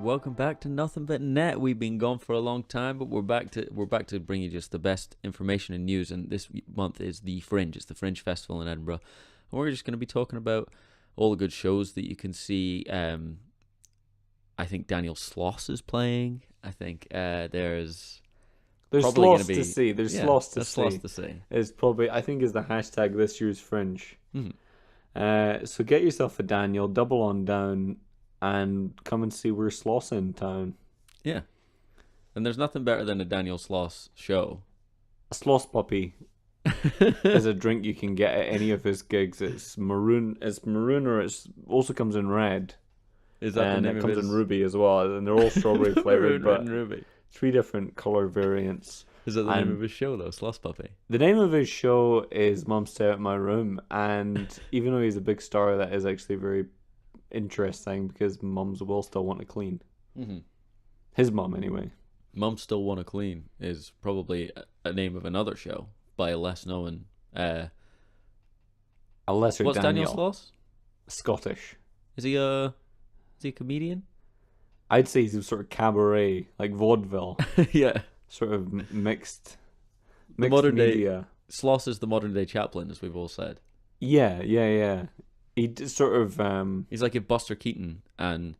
welcome back to Nuthin But Net. We've been gone for a long time, but we're back to bring you just the best information and news. And this month is the Fringe. It's the Fringe Festival in Edinburgh, and we're just going to be talking about all the good shows that you can see. I think Daniel Sloss is playing. I think there's Sloss to see. There's Sloss to see. Sloss to see. Is probably, I think, is the hashtag this year's Fringe. Mm-hmm. So get yourself a Daniel, double on down, and come and see where Sloss in town. Yeah, and there's nothing better than a Daniel Sloss show. A Sloss puppy is a drink you can get at any of his gigs. It's maroon, or it also comes in red. Is that and the name it of comes his... in ruby as well, and they're all strawberry flavored, but red and ruby. 3 different color variants. Is that the name of his show though, Sloss Puppy? The name of his show is Mum Stay Out My Room, and even though he's a big star, that is actually very interesting because mums will still want to clean. Mm-hmm. His mum, anyway. Mum Still Wanna Clean is probably a name of another show by a less known. A lesser What's Daniel. Daniel Sloss? Scottish. Is he a comedian? I'd say he's sort of cabaret, like vaudeville. Yeah. Sort of mixed Modern media. day Sloss is the modern day Chaplin, as we've all said. Yeah. He sort of he's like if Buster Keaton and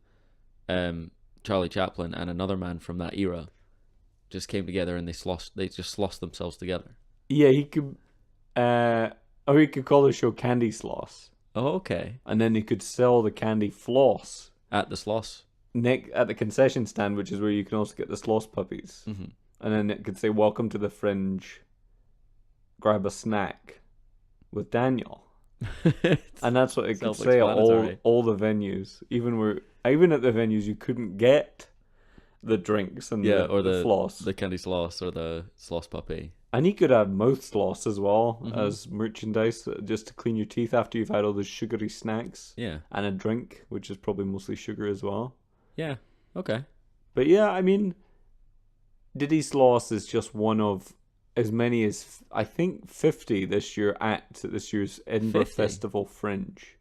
Charlie Chaplin and another man from that era just came together and they just slossed themselves together. Yeah, he could he could call the show Candy Sloss. Oh, okay. And then he could sell the candy floss At the Sloss. at the concession stand, which is where you can also get the Sloss puppies. Mm-hmm. And then it could say, "Welcome to the Fringe. Grab a snack with Daniel." And that's what it could say at all the venues. Even at the venues you couldn't get the drinks and the floss. The Candy Sloss or the Sloss Puppy. And you could have mouth sloss as well, mm-hmm. as merchandise, just to clean your teeth after you've had all those sugary snacks. Yeah. And a drink, which is probably mostly sugar as well. Yeah. Okay. But yeah, I mean, Diddy Sloss is just one of as many as, I think, 50 this year at this year's Edinburgh 50? Festival Fringe.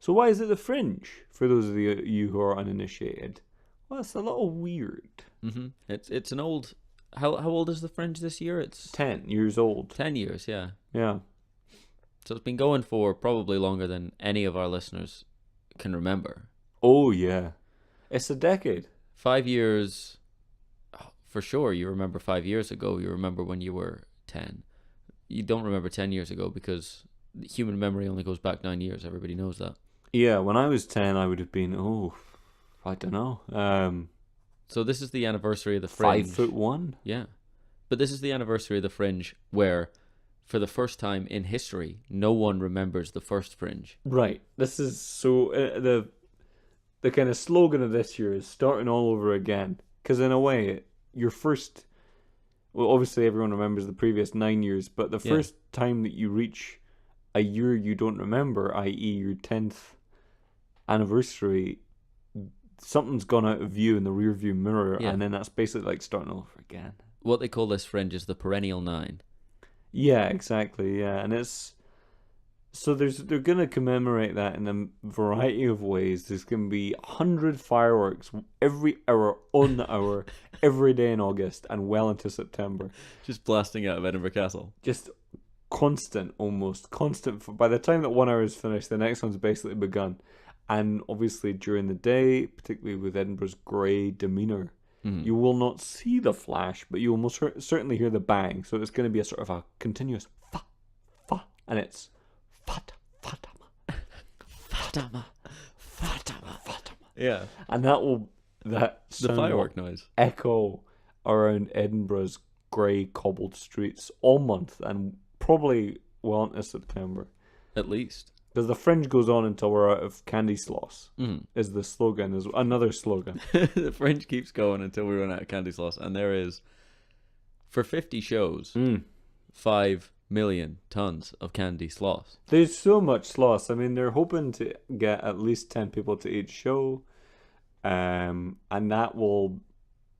So why is it the Fringe, for those of you who are uninitiated? Well, it's a little weird. Mm-hmm. It's an old... How old is the Fringe this year? It's 10 years old. 10 years, yeah. Yeah. So it's been going for probably longer than any of our listeners can remember. Oh, yeah. It's a decade. 5 years... For sure, you remember 5 years ago. You remember when you were 10. You don't remember 10 years ago because human memory only goes back 9 years. Everybody knows that. Yeah, when I was 10, I would have been, I don't know. So this is the anniversary of the Fringe. 5'1"? Yeah. But this is the anniversary of the Fringe where, for the first time in history, no one remembers the first Fringe. Right. This is so... the kind of slogan of this year is starting all over again. Because in a way... Your first, well, obviously everyone remembers the previous 9 years, but the first time that you reach a year you don't remember, i.e. your 10th anniversary, something's gone out of view in the rear view mirror, and then that's basically like starting all over again. What they call this Fringe is the perennial 9. Yeah, exactly, yeah. And it's, so they're going to commemorate that in a variety of ways. There's going to be 100 fireworks every hour, on the hour, every day in August and well into September. Just blasting out of Edinburgh Castle. Just constant. By the time that 1 hour is finished, the next one's basically begun. And obviously during the day, particularly with Edinburgh's grey demeanour, you will not see the flash, but you will most certainly hear the bang. So it's going to be a sort of a continuous fa, fa, and it's Fatama. Yeah. And that the firework noise echo around Edinburgh's grey cobbled streets all month and probably well into September. At least. Because the Fringe goes on until we're out of candy sloss, is the slogan, is another slogan. The Fringe keeps going until we run out of candy sloss. And there is, for 50 shows, 5 million tons of candy sloss. There's so much sloss. I mean, they're hoping to get at least 10 people to each show. And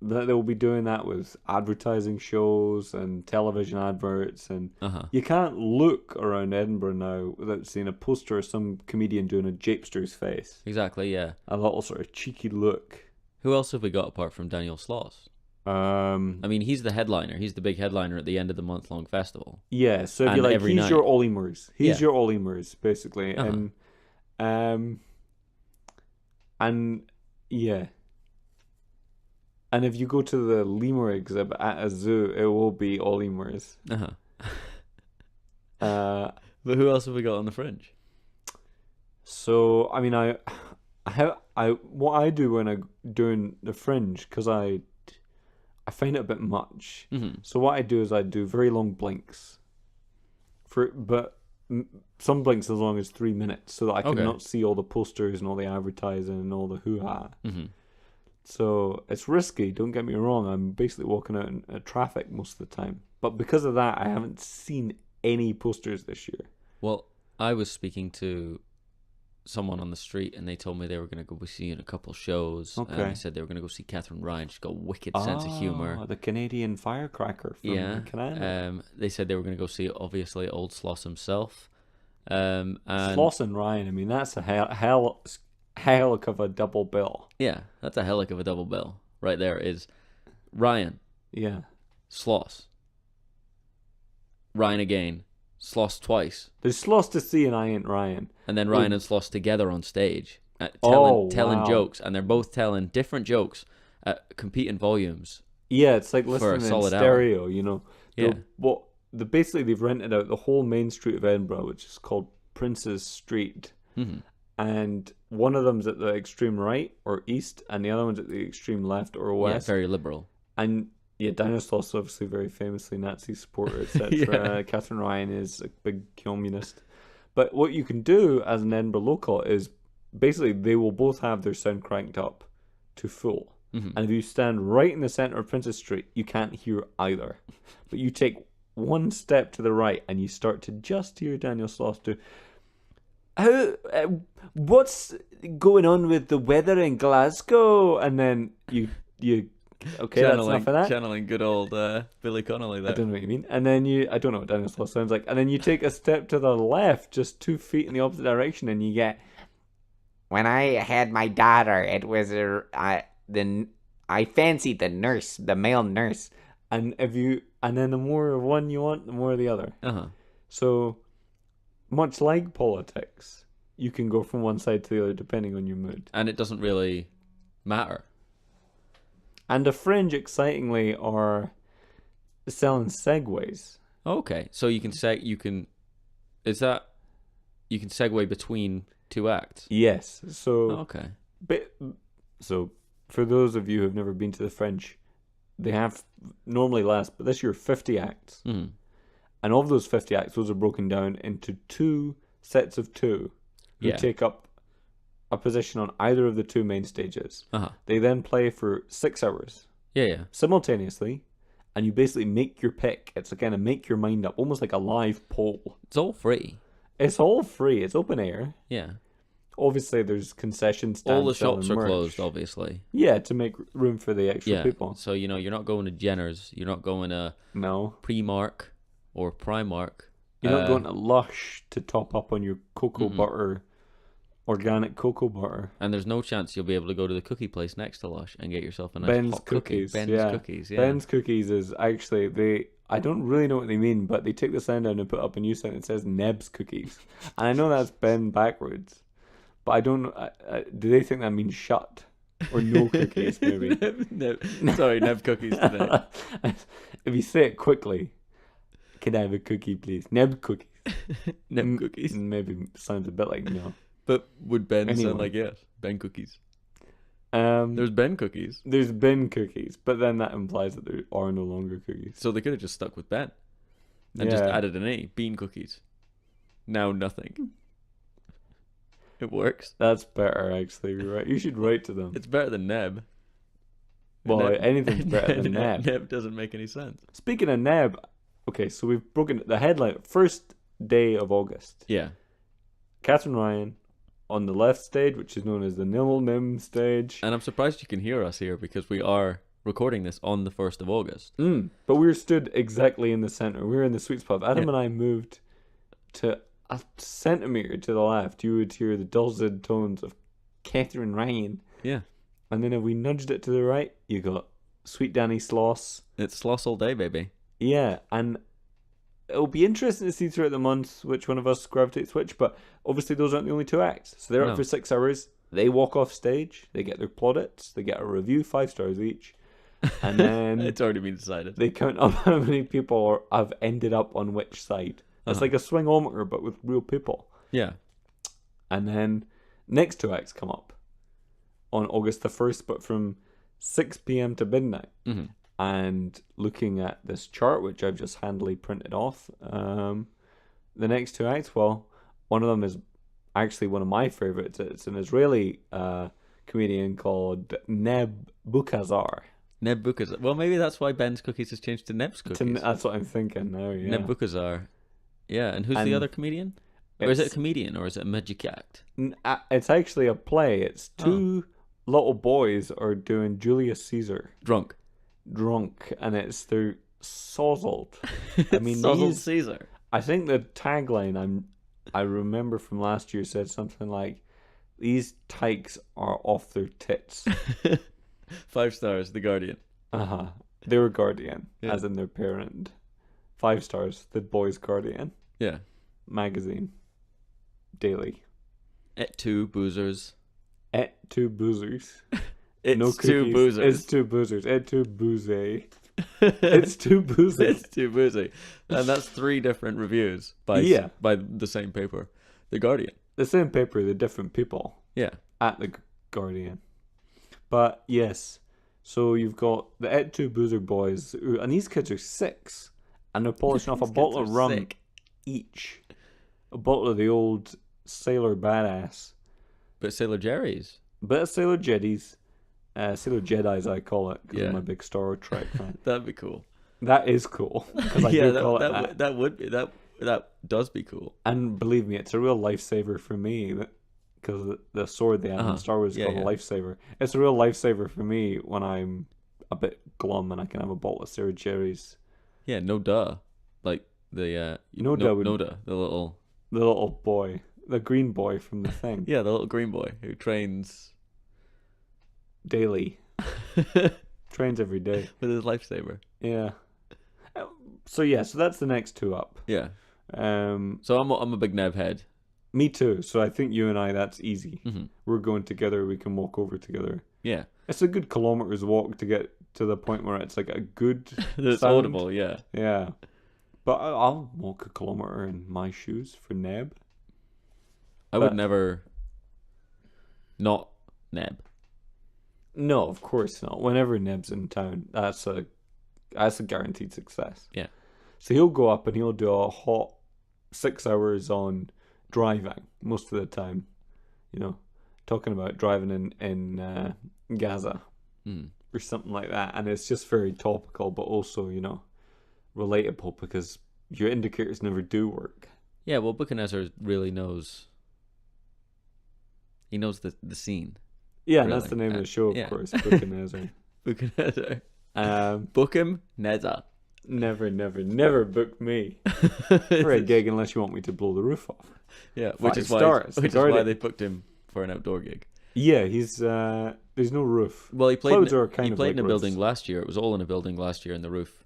they'll be doing that with advertising shows and television adverts, and you can't look around Edinburgh now without seeing a poster of some comedian doing a japster's face. Exactly, yeah. A little sort of cheeky look. Who else have we got apart from Daniel Sloss? I mean, he's the headliner. He's the big headliner at the end of the month-long festival. Yeah, so if And you like, every he's night. your Ollie Murs. He's Yeah. your Ollie Murs, basically. Uh-huh. And yeah. And if you go to the lemur exhibit at a zoo, it will be Ollie Murs. Uh-huh. Uh, But who else have we got on the Fringe? so I mean, what I do when I'm doing the Fringe, because I find it a bit much. Mm-hmm. So what I do is I do very long blinks, but some blinks as long as 3 minutes, so that I can not see all the posters and all the advertising and all the hoo-ha. Mm-hmm. So it's risky, don't get me wrong. I'm basically walking out in traffic most of the time. But because of that, I haven't seen any posters this year. Well, I was speaking to someone on the street, and they told me they were going to go see a couple shows. Okay. They said they were going to go see Catherine Ryan. She's got a wicked sense of humor. The Canadian firecracker from Canada. They said they were going to go see, obviously, Old Sloss himself. And Sloss and Ryan, I mean, that's a hell of a double bill. yeah, that's a hellick of a double bill. Right there is Ryan, Yeah. Sloss, Ryan again, Sloss twice, There's Sloss to see and I ain't Ryan. and then Ryan and Sloss together on stage, telling wow. jokes, and they're both telling different jokes at competing volumes. Yeah, it's like For a listening in solid hour. stereo, you know. Yeah. Basically they've rented out the whole main street of Edinburgh, which is called Prince's Street. Mm-hmm. And one of them's at the extreme right or east, and the other one's at the extreme left or Yeah, west. very liberal. And yeah, Daniel Sloss obviously very famously Nazi supporter, etc. Yeah. Catherine Ryan is a big communist. But what you can do as an Edinburgh local is basically they will both have their sound cranked up to full. Mm-hmm. And if you stand right in the centre of Princess Street, you can't hear either. But you take one step to the right and you start to just hear Daniel Sloss do, what's going on with the weather in Glasgow? And then you okay, that's enough of that. Channeling good old Billy Connolly there. I don't know what you mean. And then I don't know what Daniel Sloss sounds like. And then you take a step to the left, just 2 feet in the opposite direction, and you get, when I had my daughter, it was I fancied the male nurse. And then the more of one you want, the more of the other. Uh-huh. So, much like politics, you can go from one side to the other depending on your mood. And it doesn't really matter. And the Fringe, excitingly, are selling segways. Okay, so you can segue between two acts. Yes. So, Okay. so for those of you who've never been to the Fringe, they have normally last, but this year 50 acts. Mm. And of those 50 acts, those are broken down into 2 sets of 2 who take up a position on either of the 2 main stages. Uh-huh. They then play for 6 hours Yeah. simultaneously, and you basically make your pick. It's a kind of make your mind up, almost like a live poll. It's all free. It's all free. It's open air. Yeah. Obviously, there's concession stands. All the shops are merch. closed, obviously. Yeah, to make room for the extra Yeah. people. So, you're not going to Jenner's. You're not going to No. Primark or Primark. You're not going to Lush to top up on your cocoa butter, organic cocoa butter. And there's no chance you'll be able to go to the cookie place next to Lush and get yourself a nice Ben's hot Cookies. cookie. Ben's Cookies, yeah. Ben's Cookies is actually, I don't really know what they mean, but they take the sign down and put up a new sign that says Neb's Cookies. And I know that's Ben backwards, but I don't know, do they think that means shut? Or no cookies, maybe? Sorry, Neb Cookies today. If you say it quickly, can I have a cookie, please? Neb Cookies. Neb Cookies. Maybe sounds a bit like no. But would Ben Anyway. sound like yes? Ben Cookies. There's Ben Cookies. There's Ben Cookies, but then that implies that there are no longer cookies. So they could have just stuck with Ben. And just added an A. Bean Cookies. Now nothing. It works. That's better, actually. You're right. You should write to them. It's better than Neb. Well, anything's better than Neb. Neb doesn't make any sense. Speaking of Neb, okay, so we've broken the headline. First day of August. Yeah. Catherine Ryan on the left stage, which is known as the Nil Nim stage. And I'm surprised you can hear us here because we are recording this on the 1st of August. But we were stood exactly in the centre. We were in the sweet spot. If Adam and I moved to a centimetre to the left, you would hear the dulcet tones of Catherine Ryan. Yeah. And then if we nudged it to the right, you got Sweet Danny Sloss. It's Sloss all day, baby. Yeah, and it'll be interesting to see throughout the month which one of us gravitates which, but obviously those aren't the only two acts. So they're up for 6 hours. They walk off stage. They get their plaudits. They get a review, 5 stars each. And then it's already been decided. They count up how many people have ended up on which side. It's like a swingometer, but with real people. Yeah. And then next 2 acts come up on August the 1st, but from 6 p.m. to midnight. Mm-hmm. And looking at this chart, which I've just handily printed off, the next 2 acts, well, one of them is actually one of my favorites. It's an Israeli comedian called Neb Bukazar. Neb Bukazar. Well, maybe that's why Ben's Cookies has changed to Neb's Cookies. That's what I'm thinking now, yeah. Neb Bukazar. Yeah, and who's the other comedian? Or is it a comedian, or is it a magic act? It's actually a play. It's 2 little boys are doing Julius Caesar. Drunk, and they're sozzled. I mean, sozzled Caesar. I think the tagline I remember from last year said something like, "These tykes are off their tits." 5 stars, The Guardian. They were Guardian, as in their parent. 5 stars, the boys' Guardian. Yeah. Magazine. Daily. Et tu boozers. Et tu boozers. It's no 2 boozers. It's 2 boozers. Et tu booze. It's 2 boozers. It's 2 boozy. And that's 3 different reviews by the same paper. The Guardian. The same paper, the different people. Yeah. At the Guardian. But yes, so you've got the Et tu boozer boys, and these kids are 6, and they're polishing off a bottle of rum each. A bottle of the old Sailor Badass. But Sailor Jerry's. Bit of Sailor Jeddies. Sailor Jedi's, I call it, because I'm a big Star Trek fan. That'd be cool. That is cool. Because I do call it that. That would be, that does be cool. And believe me, it's a real lifesaver for me, because the sword they have in Star Wars is called a lifesaver. It's a real lifesaver for me when I'm a bit glum and I can have a bottle of Sailor Jerry's. Yeah, no duh. Like the Noda, the little boy, the green boy from the thing. Yeah, the little green boy who trains daily. Trains every day with his lifesaver. Yeah. So that's the next 2 up. Yeah. So I'm a big Neb head. Me too. So I think you and I, that's easy. Mm-hmm. We're going together. We can walk over together. Yeah. It's a good kilometers walk to get to the point where it's like a good it's sound. audible, yeah. Yeah. But I'll walk a kilometer in my shoes for Neb. I would never not Neb. No, of course not. Whenever Neb's in town, that's a guaranteed success. Yeah. So he'll go up and he'll do a hot 6 hours on driving most of the time. You know, talking about driving in Gaza or something like that. And it's just very topical, but also, relatable because your indicators never do work. Yeah, well, Buchanezar really knows. He knows the scene. Yeah, really. And that's the name of the show, of course. Buchanezar. Buchanezar. Book him, Neza. Never book me for a gig unless you want me to blow the roof off. Yeah, which is why they booked him for an outdoor gig. Yeah, he's there's no roof. Well, he played in a roofs. building last year. It was all in a building last year, and the roof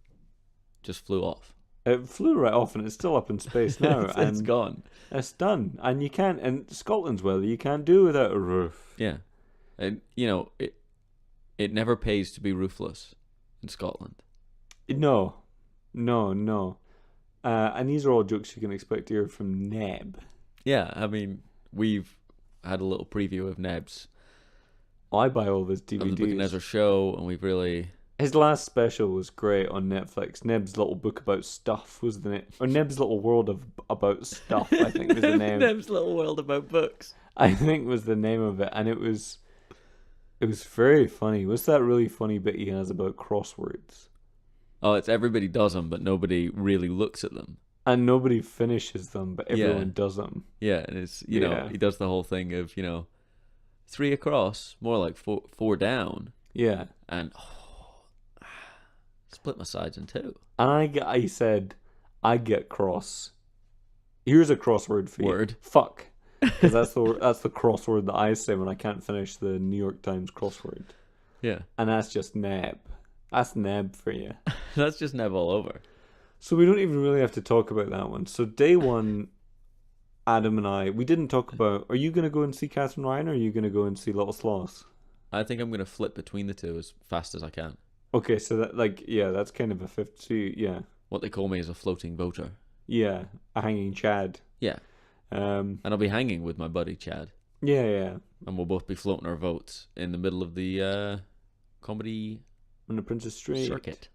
just flew off. It flew right off, and it's still up in space now. It's gone. It's done, and you can't. And Scotland's weather, you can't do without a roof. Yeah, and it never pays to be roofless in Scotland. No. And these are all jokes you can expect to hear from Neb. Yeah, I mean, we've had a little preview of Neb's. I buy all his DVDs. Of the Buchanezar show, and we've really... His last special was great on Netflix. Neb's Little Book About Stuff was the name. Or Neb's Little World About Stuff, I think was the name. Neb's Little World About Books. I think was the name of it. And it was very funny. What's that really funny bit he has about crosswords? Oh, it's everybody does them, but nobody really looks at them. And nobody finishes them, but everyone does them. Yeah, and it's, he does the whole thing of, 3 across, more like four down. Yeah. And, split my sides in 2. And I said, I get cross. Here's a crossword for you. Word. Fuck. because that's the crossword that I say when I can't finish the New York Times crossword, Yeah. and that's just Neb. That's Neb for you. That's just Neb all over. So we don't even really have to talk about that one. So day one, Adam and I, we didn't talk about. Are you going to go and see Catherine Ryan, or are you going to go and see Little Sloths? I think I'm going to flip between the two as fast as I can. Okay, so that that's kind of a 50. Yeah, What they call me is a floating voter. yeah, a hanging Chad. Yeah. And I'll be hanging with my buddy Chad. Yeah. And we'll both be floating our votes in the middle of the comedy On the Princess Strait circuit.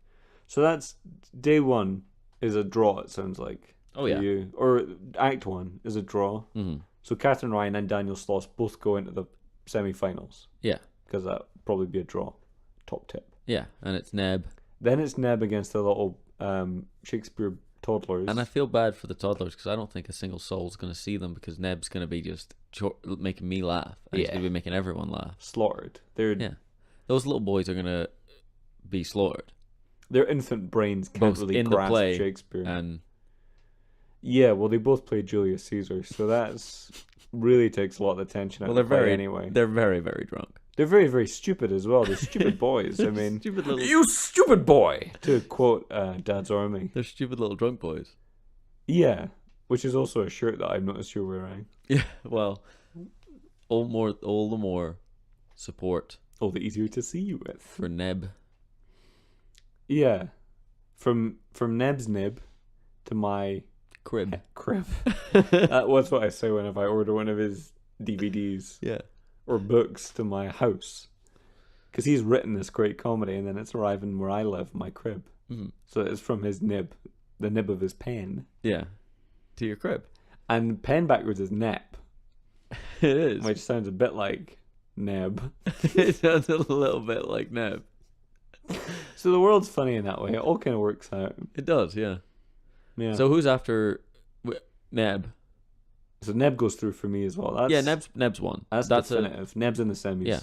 So that's day one is a draw. It sounds like. Oh yeah. You. Or act one is a draw. Mm-hmm. So Catherine Ryan and Daniel Sloss both go into the semi-finals. Yeah. Because that'll probably be a draw. Top tip. Yeah, and it's Neb. Then it's Neb against the little Shakespeare toddlers. And I feel bad for the toddlers because I don't think a single soul's going to see them because Neb's going to be just making me laugh. And he's going to be making everyone laugh. Slaughtered. Yeah. Those little boys are going to be slaughtered. Their infant brains can't Both really in the grasp play Shakespeare. And yeah, well, they both played Julius Caesar, so that's really takes a lot of the tension out of the play anyway. They're very, very drunk. They're very, very stupid as well. They're stupid boys. I mean, Stupid little... you stupid boy! To quote Dad's Army. They're stupid little drunk boys. Yeah, which is also a shirt that I've noticed you're wearing. Yeah, well, all the more support All the easier to see you with. for Neb. Yeah, from Neb's nib to my Crib. crib. That's what I say whenever I order one of his DVDs Yeah. or books to my house, because he's written this great comedy, and then it's arriving where I live, my crib. Mm-hmm. So it's from his nib, the nib of his pen, Yeah. To your crib. and pen backwards is nep, It is. which sounds a bit like neb. It sounds a little bit like Neb. So the world's funny in that way. It all kind of works out. It does, yeah. Yeah. So who's after Neb? So Neb goes through for me as well. That's, Yeah, Neb's one. That's definitive. Neb's in the semis. Yeah.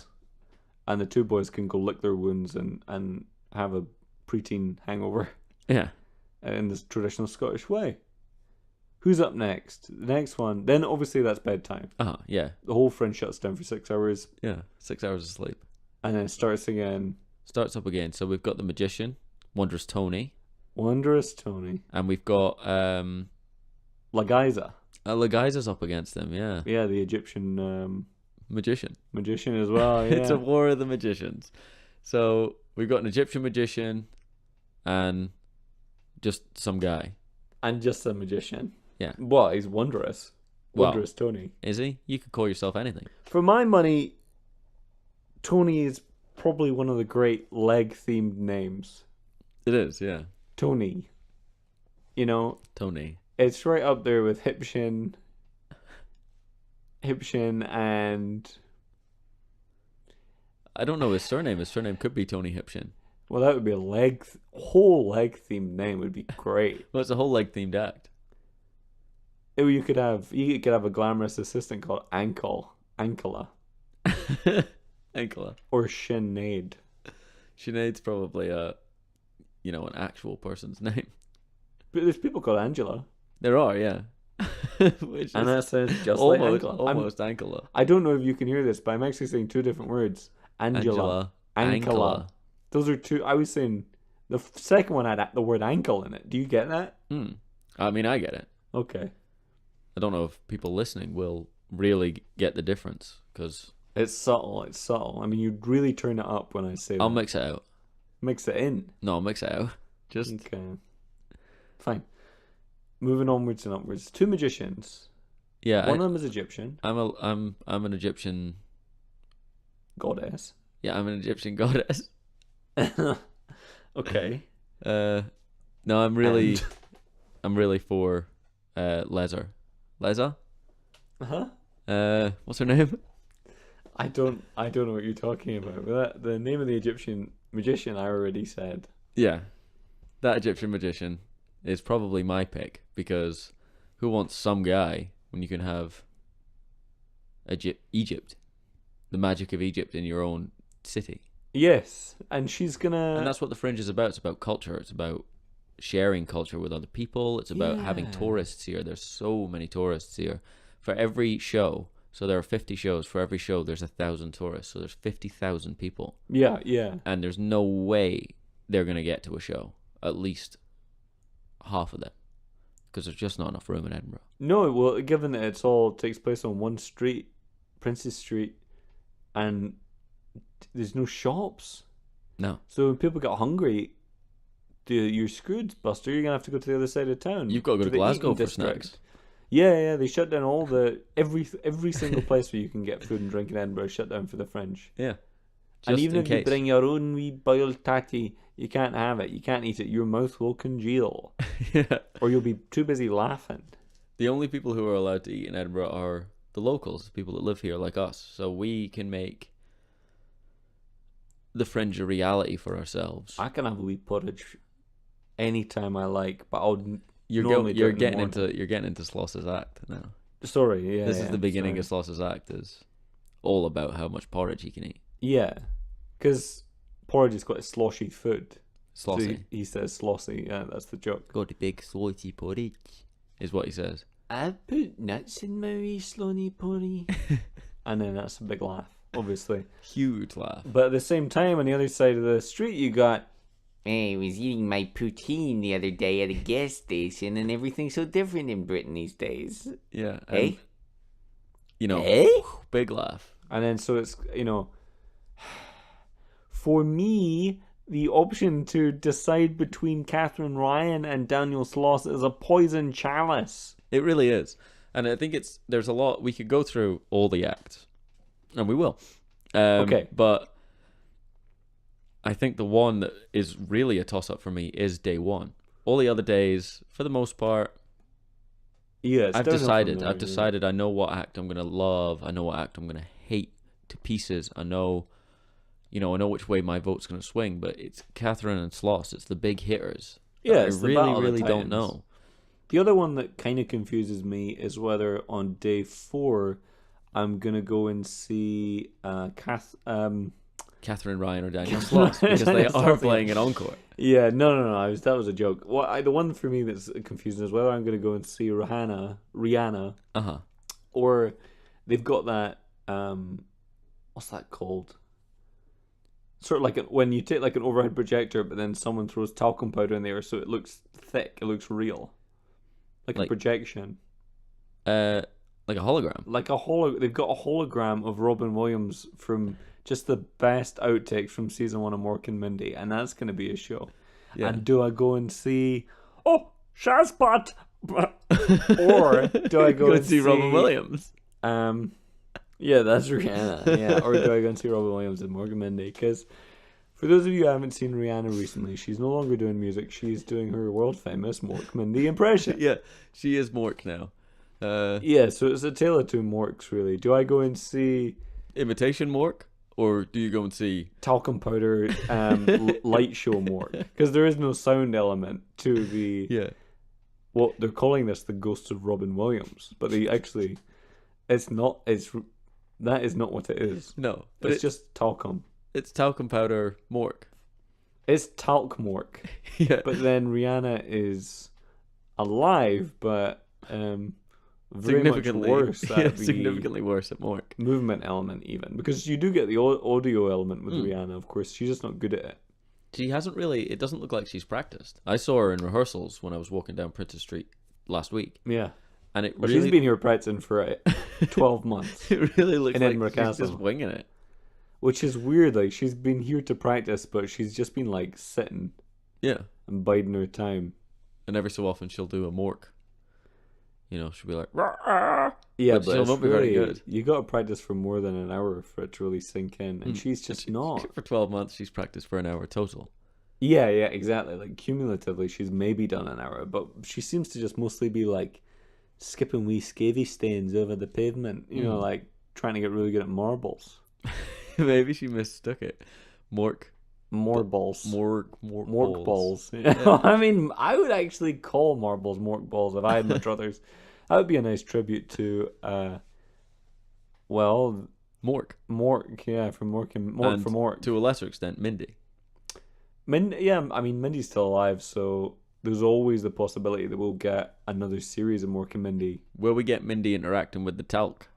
And the two boys can go lick their wounds and have a preteen hangover Yeah. in this traditional Scottish way. Who's up next? The next one. Then obviously that's bedtime. Yeah. The whole Fringe shuts down for 6 hours. Yeah. 6 hours of sleep. And then it starts again. Starts up again. So we've got the Magician, Wondrous Tony. Wondrous Tony. And we've got Lagaiza. Lagaiza's up against them, yeah. Yeah, the Egyptian Magician. magician as well. Yeah. It's a war of the magicians. So we've got an Egyptian magician and just some guy. And just a magician. Yeah. Well, he's wondrous. Wondrous Tony. Is he? You could call yourself anything. For my money, Tony is probably one of the great leg-themed names. It is, yeah. Tony. You know, Tony. it's right up there with Hipshin and... I don't know his surname. His surname could be Tony Hipshin. Well, that would be a whole leg-themed name would be great. Well, it's a whole leg-themed act. You could have a glamorous assistant called Ankela. Ankela. Or Sinead. Sinead's probably an actual person's name. But there's people called Angela. There are, yeah. Which And is that sounds just almost, like Ankela. almost Ankela. I don't know if you can hear this, but I'm actually saying two different words. Angela. Ankela. Those are two. I was saying the second one had the word ankle in it. Do you get that? I mean, I get it. Okay. I don't know if people listening will really get the difference because It's subtle. It's subtle. I mean, you'd really turn it up when I say I'll that. mix it out. Mix it in. No, I'll mix it out. Just Okay. Fine. Moving onwards and upwards. Two magicians. yeah. One of them is Egyptian. I'm an Egyptian. Goddess. Yeah, I'm an Egyptian goddess. Okay. No, I'm really for Leza. Leza? Uh-huh. What's her name? I don't know what you're talking about. But the name of the Egyptian magician I already said. Yeah, that Egyptian magician is probably my pick because who wants some guy when you can have Egypt, the magic of Egypt in your own city? Yes, and she's gonna. And that's what the Fringe is about. It's about culture. It's about sharing culture with other people. It's about having Yeah. tourists here. There's so many tourists here For every show, so there are 50 shows. For every show, there's 1,000 tourists. So there's 50,000 people. Yeah, yeah. And there's no way they're going to get to a show. At least half of them. Because there's just not enough room in Edinburgh. No, well, given that it's all takes place on one street, Princess Street, and there's no shops. No. So when people get hungry, you're screwed, Buster. You're gonna have to go to the other side of town. You've got to go to the Glasgow eating for district. snacks. Yeah, they shut down all every single place where you can get food and drink in Edinburgh is shut down for the Fringe. Yeah. And Just even in if case. you bring your own wee boiled tatty, you can't have it. You can't eat it. Your mouth will congeal, Yeah. or you'll be too busy laughing. The only people who are allowed to eat in Edinburgh are the locals, people that live here like us. So we can make the Fringe a reality for ourselves. I can have a wee porridge anytime I like, but I'll You're normally do you're it in the getting morning. into Sloss's act now. Sorry, yeah. This is yeah, the beginning sorry. of Sloss's act. Is all about how much porridge he can eat. Yeah, because porridge is quite a sloshy food. So Slossy. he says slossy. Yeah, that's the joke. Got a big slossy porridge, is what he says. I put nuts in my wee slonny porridge. And then that's a big laugh, obviously. Huge laugh. But at the same time, on the other side of the street, you got, I was eating my poutine the other day at a gas station, and everything's so different in Britain these days. Yeah. Eh? You know, Eh? big laugh. and then so it's, for me, the option to decide between Catherine Ryan and Daniel Sloss is a poison chalice. It really is. And I think there's a lot, we could go through all the acts, and we will. Okay. But I think the one that is really a toss-up for me is day one. All the other days, for the most part, Yeah, it's I've definitely decided I know what act I'm going to love. I know what act I'm going to hate to pieces. I know which way my vote's going to swing, but it's Catherine and Sloss. It's the big hitters. Yeah, I it's the really, battle of the really don't Titans. know. The other one that kind of confuses me is whether on day 4 I'm gonna go and see Catherine Ryan or Daniel Sloss, because they Daniel are Sloss, playing yeah. an encore. Yeah, no. That was a joke. The one for me that's confusing is whether I'm gonna go and see Rihanna, Uh-huh. or they've got that what's that called? Sort of like when you take like an overhead projector, but then someone throws talcum powder in there, so it looks thick, it looks real, like a projection. Like a hologram. They've got a hologram of Robin Williams from just the best outtakes from season 1 of Mork and Mindy, and that's going to be a show. Yeah. And do I go and see Shazbot, or do I go and see Robin Williams? Yeah, that's Rihanna. Yeah, or do I go and see Robin Williams and Mork and Mindy? Because for those of you who haven't seen Rihanna recently, she's no longer doing music. She's doing her world famous Mork Mindy impression. Yeah, she is Mork now. Yeah, so it's a tale of two Morks, really. Do I go and see Imitation Mork, or do you go and see talcum powder light show Mork? Because there is no sound element to the... Yeah. Well, they're calling this the Ghosts of Robin Williams, but they actually... That is not what it is. No, but It's just talcum. it's talcum powder Mork. It's talc Mork. Yeah. But then Rihanna is alive, but very much worse at the significantly worse at Mork. movement element even. Because you do get the audio element with Rihanna, of course. She's just not good at it. She hasn't really. It doesn't look like she's practiced. I saw her in rehearsals when I was walking down Princess Street last week, Yeah. and it Well, really, she's been here practicing for 12 months. it really looks in like Edinburgh she's Castle. just winging it. Which is weird. Like, she's been here to practice, but she's just been, like, sitting Yeah, and biding her time. and every so often she'll do a Mork. She'll be like, Yeah, But but she'll it's not be very really, good. you got to practice for more than an hour for it to really sink in. And she's just not. For 12 months, she's practiced for an hour total. Yeah, exactly. Like, cumulatively, she's maybe done an hour, but she seems to just mostly be, like, skipping wee scavy stains over the pavement, like, trying to get really good at marbles. Maybe she mistook it. Mork Marbles. Mork balls. Yeah. I mean, I would actually call marbles mork balls if I had my druthers. That would be a nice tribute to, Mork. Mork, yeah, from Mork and Mork And for Mork. To a lesser extent, Mindy. I mean, Mindy's still alive, so there's always the possibility that we'll get another series of Mork and Mindy. Will we get Mindy interacting with the talc?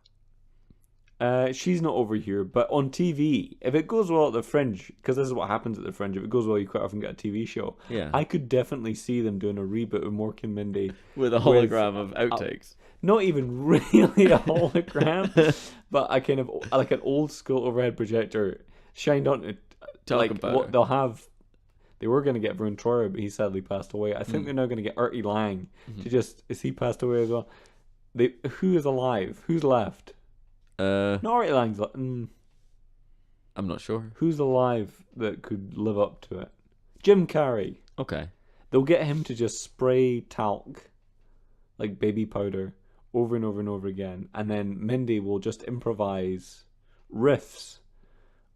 She's not over here, but on TV, if it goes well at the Fringe, because this is what happens at the Fringe, if it goes well, you quite often get a TV show. Yeah. I could definitely see them doing a reboot of Mork and Mindy. With a hologram of outtakes. Not even really a hologram, but a kind of like an old school overhead projector shined on it. Talk Like about what her. they'll have. They were going to get Vern Troyer, but he sadly passed away. I think they're now going to get Artie Lang to just. Is he passed away as well? Who is alive? Who's left? No, Artie Lang's. I'm not sure. Who's alive that could live up to it? Jim Carrey. Okay. They'll get him to just spray talc, like baby powder, over and over and over again, and then Mindy will just improvise riffs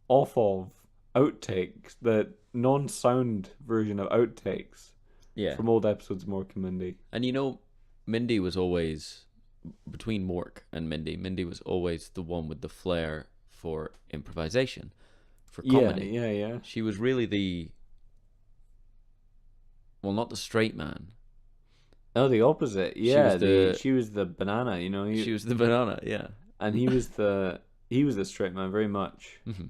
off of outtakes, the non-sound version of outtakes Yeah. from old episodes of Mork and Mindy. And you know, Mindy was always, between Mork and Mindy was always the one with the flair for improvisation, for comedy. Yeah. She was really not the straight man. Oh, the opposite. Yeah, was she was the banana. You know, She was the banana, yeah. and he was the straight man very much. Mm-hmm.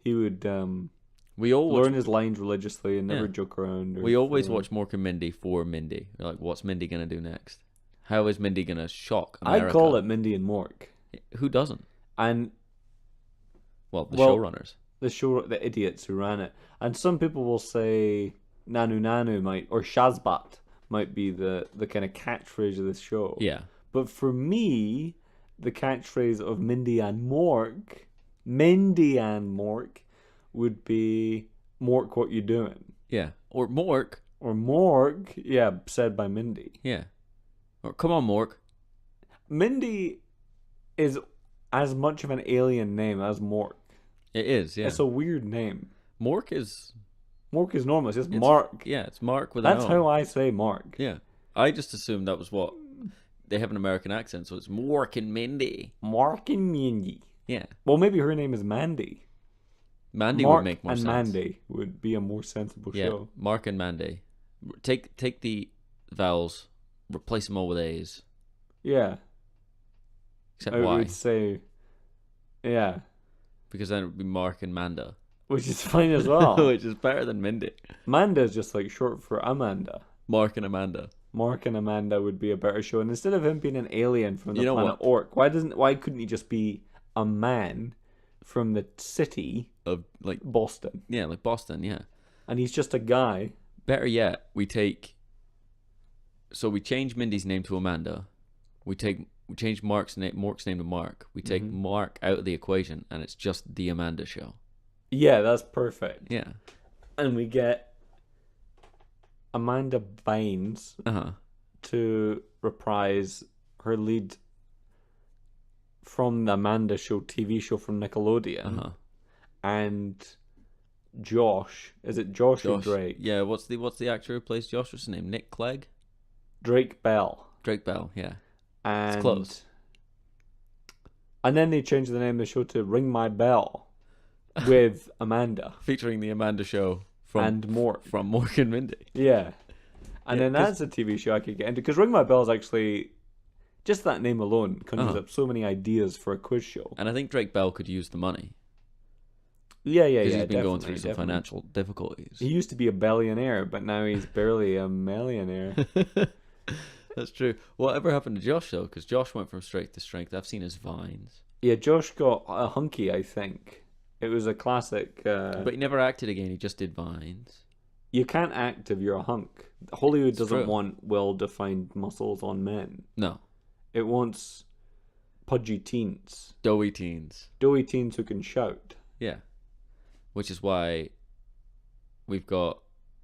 He would We all learn his lines religiously and never Yeah. joke around. We always watch Mork and Mindy for Mindy. We're like, what's Mindy gonna do next? How is Mindy gonna shock America? I'd call it Mindy and Mork. Who doesn't? And Well, the Well, showrunners. the idiots who ran it. And some people will say Nanu Nanu might, or Shazbat might be the kind of catchphrase of this show. Yeah. But for me, the catchphrase of Mindy and Mork would be Mork, what you doing? Yeah. Or Mork. Or Mork, yeah, said by Mindy. Yeah. Or come on, Mork. Mindy is as much of an alien name as Mork. It is, yeah. It's a weird name. Mork is... Mork is normal. It's just Mark. Yeah, it's Mark with an That's O. how I say Mark. Yeah. I just assumed that was what... They have an American accent, so it's Mork and Mindy. Mark and Mindy. Yeah. Well, maybe her name is Mandy. Mandy Mark would make more and sense. Mandy would be a more sensible Yeah, show. Mark and Mandy. Take the vowels, replace them all with A's. Yeah. Except I Y. would say, yeah. Because then it would be Mark and Manda. Which is fine as well. Which is better than Mindy. Manda is just like short for Amanda. Mark and Amanda. Mark and Amanda would be a better show. And instead of him being an alien from the You know planet what? Orc, why couldn't he just be a man from the city Of, like, Boston? yeah, like Boston, yeah. And he's just a guy. Better yet, we change Mindy's name to Amanda. We change Mork's name to Mark. We take Mark out of the equation, and it's just the Amanda Show. Yeah, that's perfect. Yeah. And we get Amanda Bynes to reprise her lead from the Amanda Show TV show from Nickelodeon. And Josh, is it Josh or Drake? Yeah, what's the actor who plays Josh? What's his name? Nick Clegg? Drake Bell. Drake Bell, yeah. And It's close. And then they changed the name of the show to Ring My Bell with Amanda Featuring the Amanda Show and Mork. from Mork and Mindy. Yeah. And Yeah, then that's a TV show I could get into. Because Ring My Bell is actually, just that name alone conjures up so many ideas for a quiz show. And I think Drake Bell could use the money. Yeah, Because he's been going through some definitely. financial difficulties. He used to be a billionaire, but now he's barely a millionaire. That's true. Whatever happened to Josh, though? Because Josh went from strength to strength. I've seen his vines. Yeah, Josh got a hunky, I think. It was a classic. But he never acted again. He just did vines. You can't act if you're a hunk. Hollywood It's doesn't true. want well-defined muscles on men. No. It wants pudgy teens. Doughy teens. Doughy teens who can shout. Yeah. Which is why we've got...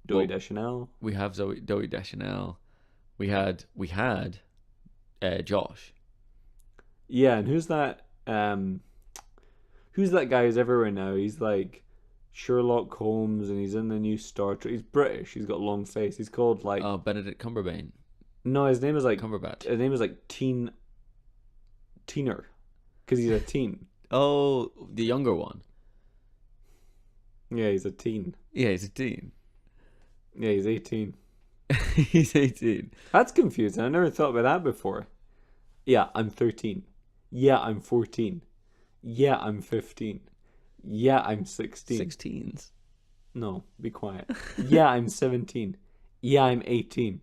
Doughy Deschanel. We have Doughy Deschanel. We had Josh. Yeah, and who's that? Who's that guy who's everywhere now? He's like Sherlock Holmes, and he's in the new Star Trek. He's British. He's got a long face. He's called like Benedict Cumberbatch. no, his name is like Cumberbatch. His name is like Teener, because he's a teen. Oh, the younger one. Yeah, he's a teen. Yeah, he's a teen. Yeah, he's 18. He's 18. That's confusing. I never thought about that before. Yeah, I'm 13. Yeah, I'm 14. Yeah, I'm 15. Yeah, I'm 16. 16s. No, be quiet. Yeah, I'm 17. Yeah, I'm 18.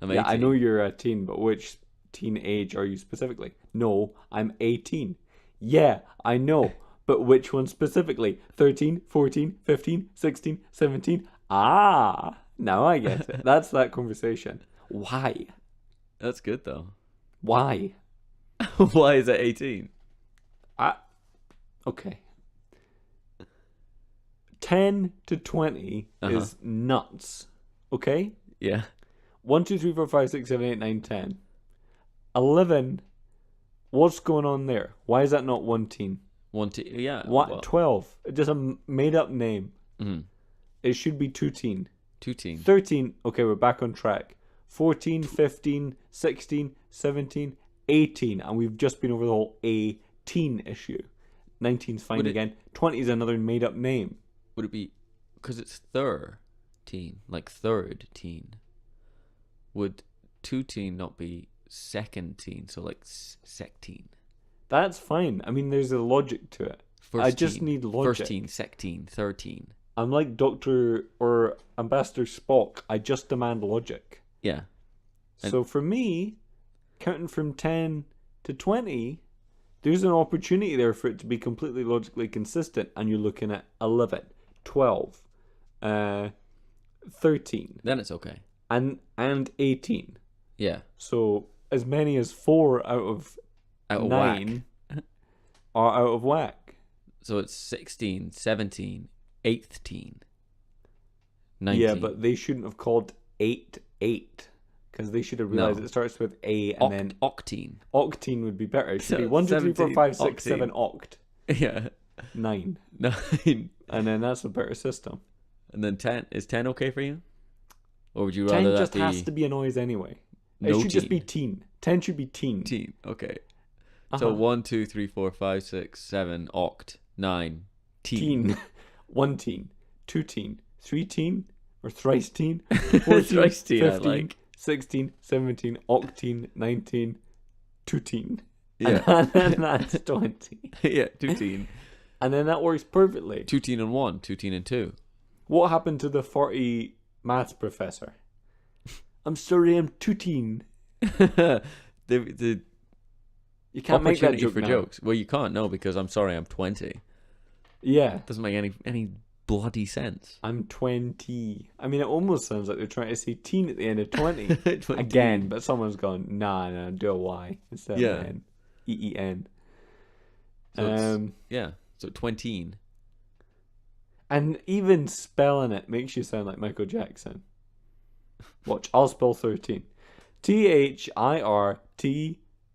I'm 18. Yeah, I know you're a teen, but which teen age are you specifically? No, I'm 18. Yeah, I know, but which one specifically? 13, 14, 15, 16, 17? Ah, now I get it. That's that conversation. Why? That's good, though. Why? Why is it 18? Okay. 10 to 20 is nuts. Okay? Yeah. 1, 2, 3, 4, 5, 6, 7, 8, 9, 10. 11. What's going on there? Why is that not one teen? Yeah. What? Well, 12. Just a made up name. mhm. It should be 2 teen. 2 teen. 13. Okay, we're back on track. 14, 15, 16, 17, 18. And we've just been over the whole 18 issue. 19's fine again. 20 is another made up name. Would it be because it's third teen, like third teen? Would 2 teen not be second teen? So like sec teen. That's fine. I mean, there's a logic to it. First I just teen, need logic. First teen, sec teen, third teen. I'm like Dr. or Ambassador Spock. I just demand logic. Yeah. And So for me, counting from 10 to 20, there's an opportunity there for it to be completely logically consistent. And you're looking at 11, 12, 13, then it's okay. and 18. Yeah. So as many as 4 out of Out of 9 whack. are out of whack. So it's 16, 17, 8th teen. 19. Yeah, but they shouldn't have called 8 8. Because they should have realized No. it starts with A and then octeen. octene would be better. It should So be 1, 2, 3, 4, 5, 6, 7, octene. oct. Yeah. 9. 9. And then that's a better system. And then 10. Is 10 okay for you? Or would you 10 rather just that be has to be a noise anyway. no It should just be teen? teen. 10 should be teen. Teen. Okay. Uh-huh. So 1, 2, 3, 4, 5, 6, 7, oct, 9, teen. Teen. 1 teen. 2 teen. 3 teen. Or thrice teen. 14, Thrice teen, 15, I like. 16, 17, octene, 19, 2 teen. Yeah. And then that's 20. Yeah, 2 teen. And then that works perfectly. 2 teen and 1, 2 teen and 2. What happened to the 40 maths professor? I'm sorry, I'm 2 teen. the You can't make that opportunity joke for now. jokes. Well, you can't, no, because I'm sorry, I'm 20. Yeah. Doesn't make any bloody sense. I'm 20. I mean, it almost sounds like they're trying to say teen at the end of 20. 20. Again, but someone's gone, nah, do a Y instead Yeah. of N. E-E-N. So it's- yeah, so 20. And even spelling it makes you sound like Michael Jackson. Watch, I'll spell 13.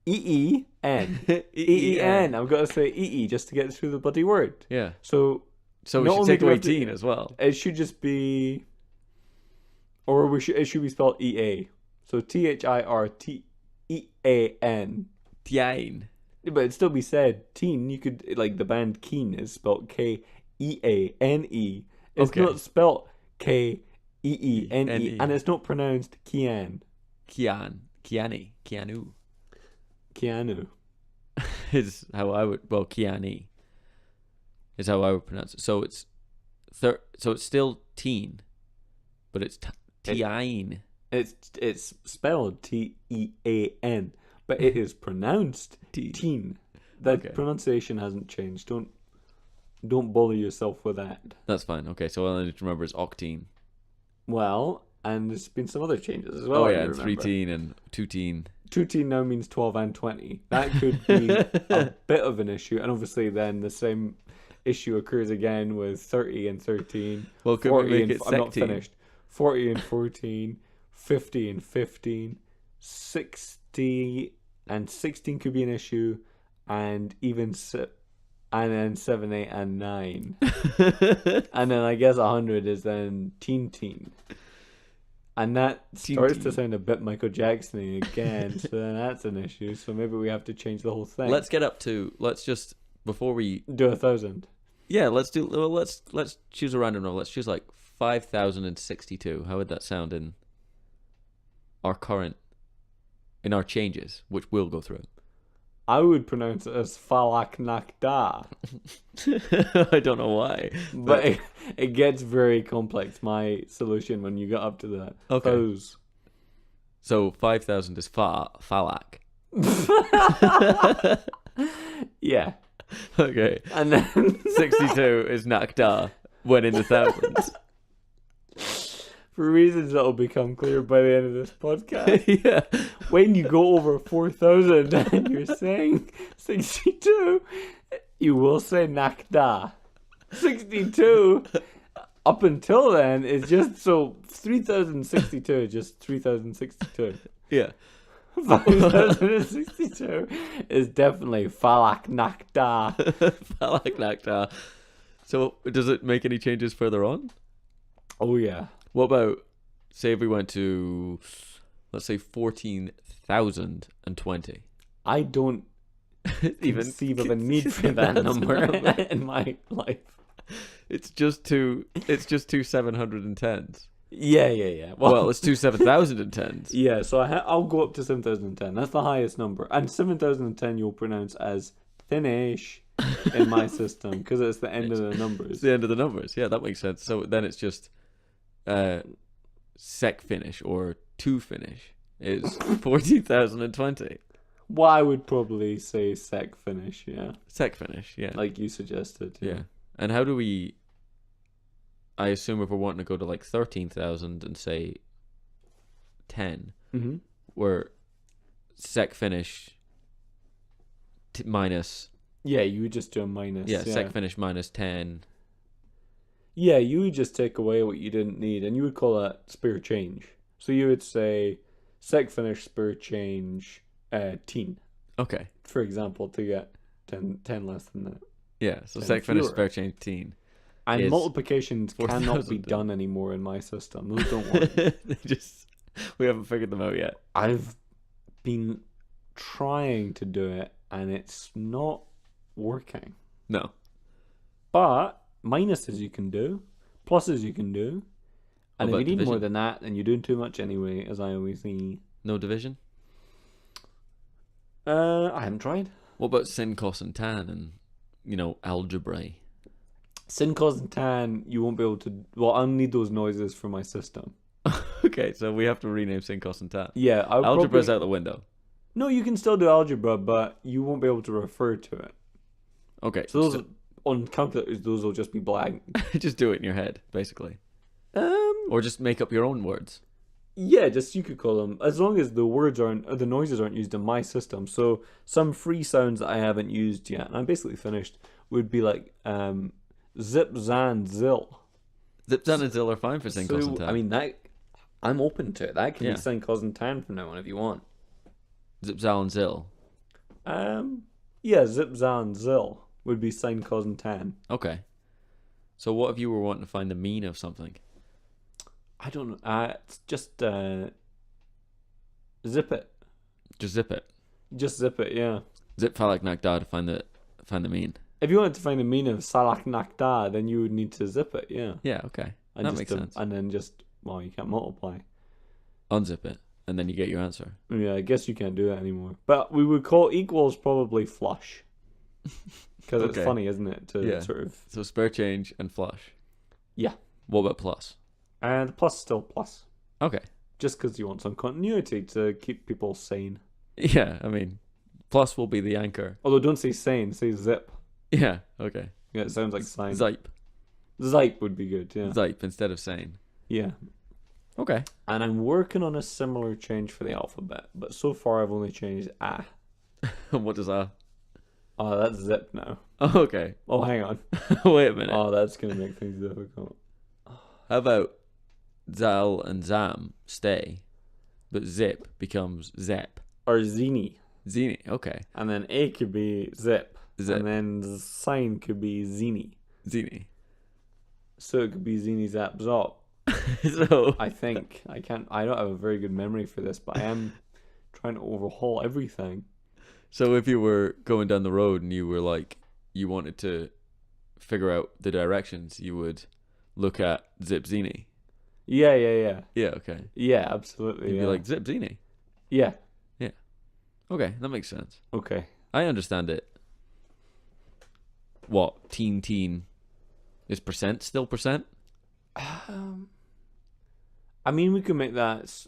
T-H-I-R-T-E-E-N. E-E-N. I've got to say E-E just to get through the bloody word. Yeah. So So we not should only take do we away have to- teen as well. it should just be... Or it should be spelled E-A. So T-H-I-R-T-E-A-N. Tien. But it'd still be said teen. You could, like, the band Keen is spelled K-E-A-N-E. It's Okay. not spelled K-E-E-N-E. N-E. And it's not pronounced Kian. Kian. Kianu. Keanu. Is how I would, well, Kiani is how I would pronounce it. So it's so it's still teen, but it's tien. It's spelled T-E-A-N. But it is pronounced Teen. teen. The Okay. pronunciation hasn't changed. Don't bother yourself with that. That's fine. Okay, so all I need to remember is octene. Well, and there's been some other changes as well. Oh I yeah, and remember. 3 teen and 2 teen. 2 teen now means 12 and 20. That could be a bit of an issue. And obviously then the same issue occurs again with 30 and 13. Well, could 40 we make and it I'm not secteen? finished. 40 and 14, 50 and 15, 60 and 16 could be an issue, and even and then 7, 8, and 9. And then I guess 100 is then teen. And that starts to sound a bit Michael Jackson-y again, so then that's an issue. So maybe we have to change the whole thing. Let's get up to. Let's just before we. do 1,000. Yeah, let's do. Well, let's choose a random number. Let's choose like 5,062. How would that sound in our current, in our changes, which we'll go through? I would pronounce it as FAL AC NAC da. I don't know why. But it gets very complex, my solution, when you get up to that. Okay. Those. So 5,000 is FALAC. Yeah. Okay. And then 62 is NACDA when in the thousands. for reasons that will become clear by the end of this podcast, Yeah. when you go over 4,000 and you're saying 62, you will say NACDA. 62, up until then, is just so 3,062 is just 3,062. Yeah. 5,062 is definitely FAL AC NAC da. FALAC NACDA. So does it make any changes further on? Oh, yeah. What about, say if we went to, let's say 14,020? I don't Even conceive of a need for that That's number a number. in my life. It's just two 710s. Yeah. Well, it's two 7,010s. Yeah, so I'll go up to 7,010. That's the highest number. And 7,010 you'll pronounce as finish in my system because it's the end of the It's numbers. the end of the numbers. Yeah, that makes sense. So then it's just sec finish or to finish is 14,020. Well, I would probably say sec finish, yeah. Sec finish, yeah. Like you suggested. yeah. And how do we, I assume if we're wanting to go to like 13,000 and say 10, Mm-hmm. where sec finish minus, Yeah, you would just do a minus. yeah, sec finish minus 10. Yeah, you would just take away what you didn't need, and you would call that spare change. So you would say sec finish spare change 10, Okay. for example, to get 10 less than that. Yeah, so 10 sec finish fewer. spare change 10. And Is multiplications cannot be 4,000. done anymore in my system. Those don't work. We haven't figured them out yet. I've been trying to do it, and it's not working. No. But minuses you can do, pluses you can do, and if about you need more division? than that, then you're doing too much anyway, as I always see. No division? I haven't tried. What about sin, cos, and tan and, algebra? Sin, cos, and tan, you won't be able to. Well, I'll need those noises for my system. Okay, so we have to rename sin, cos, and tan. Yeah, Algebra's out the window. No, you can still do algebra, but you won't be able to refer to it. Okay, So those on calculators, those will just be blank. just do it in your head, basically. Or just make up your own words. Yeah, just you could call them, as long as the words aren't, or the noises aren't used in my system. So some free sounds that I haven't used yet, and I'm basically finished, would be like zip, zan, zill. Zip, zan, and zill are fine for sin, cos, and tan. I mean, that I'm open to it. That can Yeah. be sin, cos, and tan from now on if you want. Zip, zal, and zill. Yeah, zip, zan, zill would be sin, cos, and tan. Okay. So what if you were wanting to find the mean of something? I don't know. It's just zip it. Just zip it. Just zip it, yeah. Zip, falak, nakda to find the mean. If you wanted to find the meaning of salak nakda, then you would need to zip it, yeah. Yeah, okay. And That just makes to- sense. And then just, well, you can't multiply. Unzip it, and then you get your answer. Yeah, I guess you can't do that anymore. But we would call equals probably flush. Because Okay. it's funny, isn't it? To Yeah. sort of. So spare change and flush. Yeah. What about plus? And plus still plus. Okay. Just because you want some continuity to keep people sane. Yeah, I mean, plus will be the anchor. Although don't say sane, say zip. Yeah, okay. Yeah, it sounds like sign. Zipe. Zipe would be good, yeah. Zipe instead of sane. Yeah. Okay. And I'm working on a similar change for the alphabet. But so far I've only changed ah. What does that? Oh, that's zip now. Oh, okay. Oh, hang on. Wait a minute. Oh, that's going to make things difficult. How about zal and zam stay, but zip becomes zep? Or zini. Zini. Okay. And then A could be zip. Zip. And then sign could be zini. Zini. So it could be zini zap zop. So I think. I don't have a very good memory for this, but I am trying to overhaul everything. So if you were going down the road and you were like, you wanted to figure out the directions, you would look at Zip Zini. Yeah, yeah, yeah. Yeah, okay. Yeah, absolutely. You'd Yeah. be like, Zip Zini. Yeah. Okay, that makes sense. Okay. I understand it. What? Teen. Is percent still percent? I mean, we could make that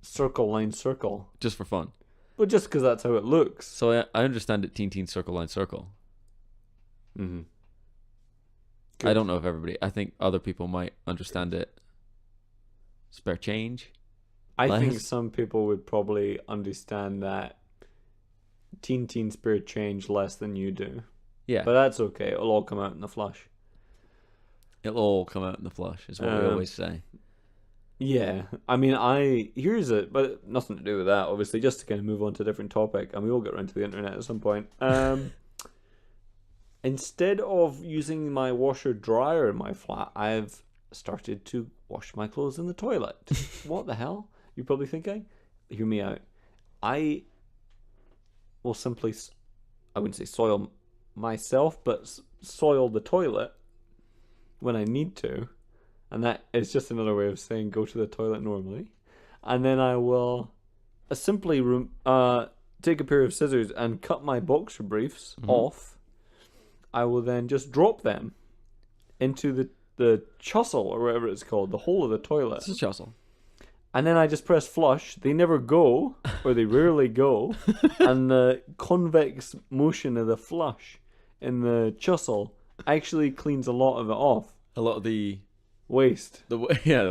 circle line circle, Just for fun. but just because that's how it looks. So I understand it teen circle line circle. Mm-hmm. I don't know if everybody. I think other people might understand it. Spare change. I think Less. some people would probably understand that teen spirit change less than you do. Yeah. But that's okay. It'll all come out in the flush. It'll all come out in the flush, is what we always say. Yeah. I mean, here's it, but nothing to do with that, obviously, just to kind of move on to a different topic, and we will get around to the internet at some point. Instead of using my washer dryer in my flat, I've started to wash my clothes in the toilet. What the hell? You're probably thinking? Hear me out. I will simply, I wouldn't say soil myself, but soil the toilet when I need to. And that is just another way of saying go to the toilet normally. And then I will simply take a pair of scissors and cut my boxer briefs off. I will then just drop them into the chussel, or whatever it's called, the hole of the toilet. It's a chussel. And then I just press flush. They never go, or they rarely go. And the convex motion of the flush in the chussel actually cleans a lot of it off. A lot of the Waste. the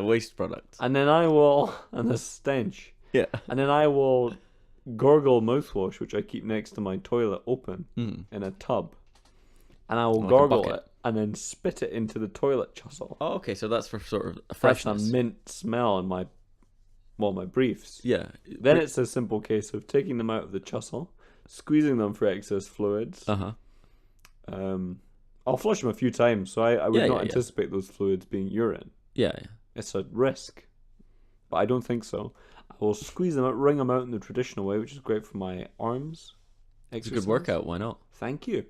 waste products. And then I will, and the stench. Yeah. And then I will gargle mouthwash, which I keep next to my toilet open in a tub. And I will Like a gargle bucket. it and then spit it into the toilet chussel. Oh, okay. So that's for sort of a That's freshness. a mint smell in my briefs. Yeah. Then it's a simple case of taking them out of the chussel, squeezing them for excess fluids. Uh-huh. I'll flush them a few times, so I would Yeah, not yeah. anticipate those fluids being urine. Yeah. It's a risk, but I don't think so. I will squeeze them out, wring them out in the traditional way, which is great for my arms. It's a good workout. Why not? Thank you.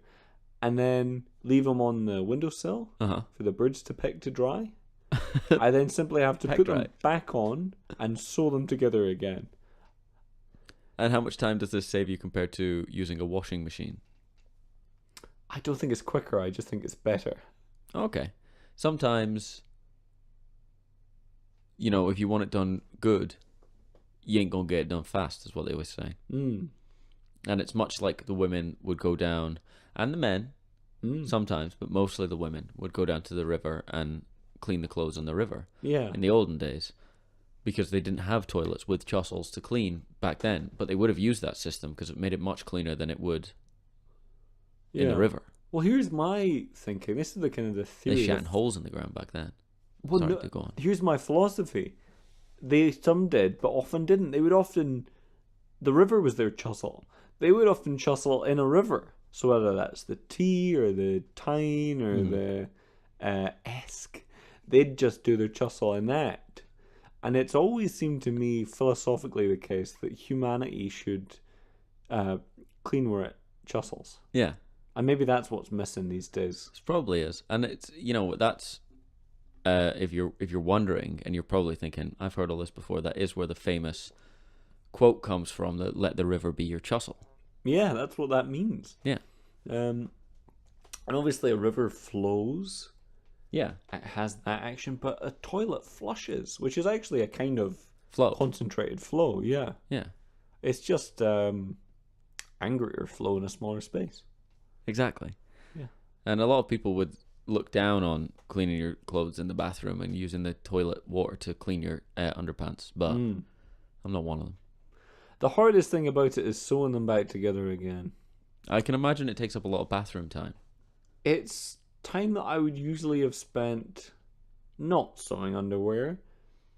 And then leave them on the windowsill Uh-huh. for the birds to pick to dry. I then simply have to Peck put them dry. back on and sew them together again. And how much time does this save you compared to using a washing machine? I don't think it's quicker, I just think it's better. Okay. Sometimes, if you want it done good, you ain't gonna get it done fast, is what they always say. Mm. And it's much like the women would go down, and the men, sometimes, but mostly the women, would go down to the river and clean the clothes in the river Yeah. in the olden days, because they didn't have toilets with chussels to clean back then, but they would have used that system because it made it much cleaner than it would in the river. Well, here's my thinking. This is the kind of the theory. They shat in holes in the ground back then. Well, Sorry no, to go on. here's my philosophy. Some did, but often didn't. The river was their chussel. They would often chussel in a river. So whether that's the T or the Tyne or the Esk, they'd just do their chussel in that. And it's always seemed to me philosophically the case that humanity should clean where it chussels. Yeah. And maybe that's what's missing these days. It probably is, and it's that's if you're wondering, and you're probably thinking, I've heard all this before. That is where the famous quote comes from: that "Let the river be your chussel." Yeah, that's what that means. Yeah, And obviously a river flows. yeah, It has that action, but a toilet flushes, which is actually a kind of flow. concentrated flow. Yeah, Yeah, it's just angrier flow in a smaller space. exactly. Yeah. And a lot of people would look down on cleaning your clothes in the bathroom and using the toilet water to clean your underpants, but I'm not one of them. The hardest thing about it is sewing them back together again. I can imagine it takes up a lot of bathroom time. It's time that I would usually have spent not sewing underwear,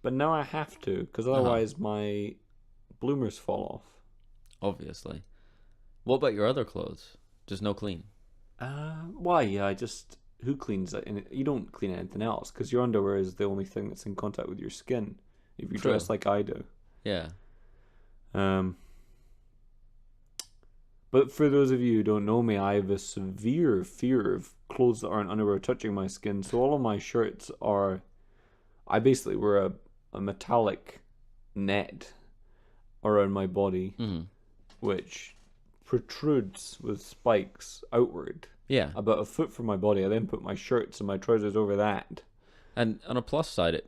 but now I have to, because otherwise my bloomers fall off. Obviously. What about your other clothes? Just no clean. Why? Yeah, who cleans it? You don't clean anything else, because your underwear is the only thing that's in contact with your skin. If you True. dress like I do. Yeah. But for those of you who don't know me, I have a severe fear of clothes that aren't underwear touching my skin. So all of my shirts are I basically wear a metallic net around my body, which protrudes with spikes outward Yeah. about a foot from my body. I then put my shirts and my trousers over that. And on a plus side,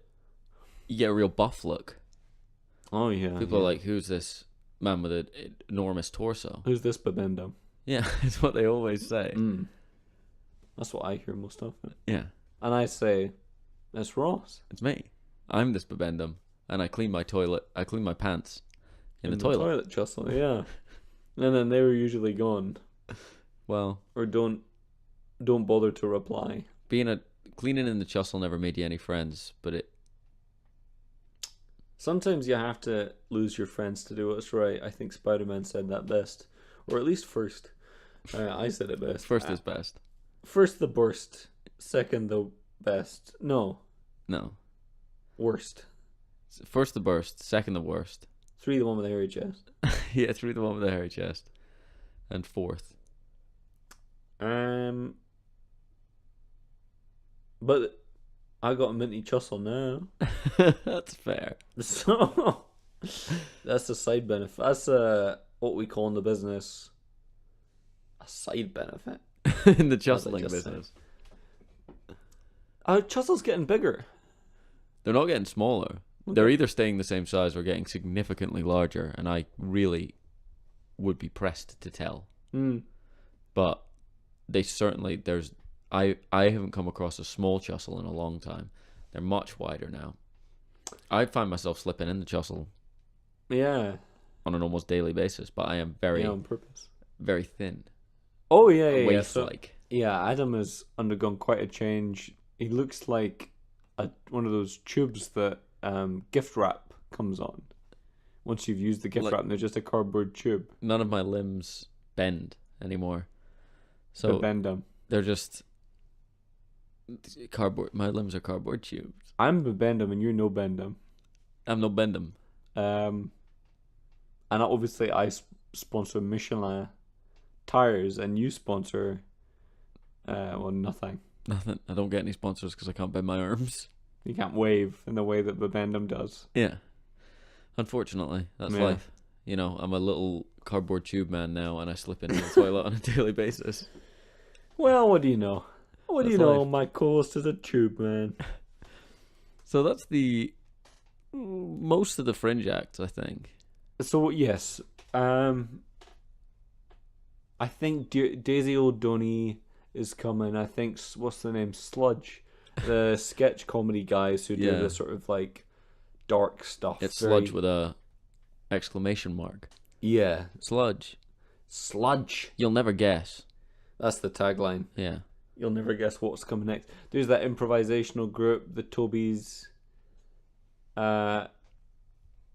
you get a real buff look. Oh yeah. People are like, "Who's this man with an enormous torso?" Who's this babendum? Yeah, it's what they always say. That's what I hear most often. Yeah, And I say, it's Ross. it's me. I'm this babendum, and I clean my toilet. I clean my pants in the toilet. Justin, yeah. And then they were usually gone. Well, Or don't bother to reply. Cleaning in the chussel never made you any friends, but it. Sometimes you have to lose your friends to do what's right. I think Spider-Man said that best. Or at least first. I said it best. First is best. First the burst. Second the best. No. Worst. First the burst, second the worst. 3 the one with the hairy chest. Yeah, 3 the one with the hairy chest. And 4th. But I got a minty chussel now. That's fair. So that's a side benefit. That's what we call in the business a side benefit. In the chustling business. Chussel's getting bigger. They're not getting smaller. Okay. They're either staying the same size or getting significantly larger, and I really would be pressed to tell. But they certainly I haven't come across a small chussel in a long time. They're much wider now. I find myself slipping in the chussel. Yeah. On an almost daily basis, but I am very on purpose. Very thin. Oh yeah. Waist-like. Yeah, Adam has undergone quite a change. He looks like one of those tubes that gift wrap comes on. Once you've used the gift wrap, and they're just a cardboard tube. None of my limbs bend anymore. So bend them. They're just cardboard. My limbs are cardboard tubes. I'm Bendem and you're no Bendem. I'm no Bendem. And obviously I sponsor Michelin tires, and you sponsor nothing. Nothing. I don't get any sponsors because I can't bend my arms. You can't wave in the way that Bendem does. Yeah. Unfortunately, that's life. You know, I'm a little cardboard tube man now, and I slip into the toilet on a daily basis. Well, what do you know? What do you know? Life. My co-host is a tube man. So that's most of the Fringe acts, I think. So yes, I think Daisy O'Doney is coming. I think what's the name? Sludge, the sketch comedy guys who do the sort of like dark stuff. It's Sludge with a exclamation mark. Yeah, Sludge. You'll never guess. That's the tagline. Yeah. You'll never guess what's coming next. There's that improvisational group, the Tobys, and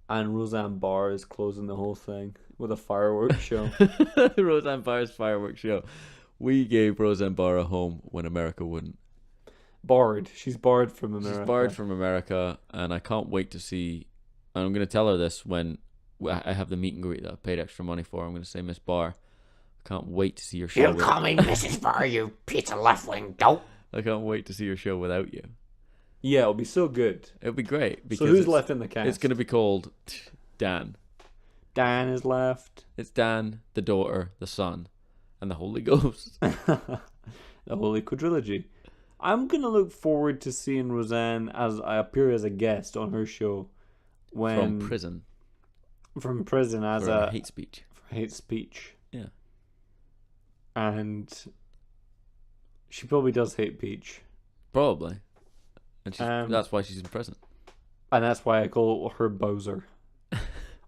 Roseanne Barr is closing the whole thing with a fireworks show. Roseanne Barr's fireworks show. We gave Roseanne Barr a home when America wouldn't. Barred. She's barred from America. She's barred from America, and I can't wait to see. And I'm going to tell her this when I have the meet and greet that I paid extra money for. I'm going to say, Miss Barr, I can't wait to see your show. You call me Mrs. Barr, you pizza left-wing dope. I can't wait to see your show without you. Yeah, it'll be so good. It'll be great. So who's left in the cast? It's going to be called Dan. Dan is left. It's Dan, the daughter, the son, and the Holy Ghost. The Holy Quadrilogy. I'm going to look forward to seeing Roseanne as I appear as a guest on her show. From prison. From prison as for hate speech. For hate speech. Yeah. And she probably does hate Peach. Probably. And that's why she's in prison. And that's why I call her Bowser.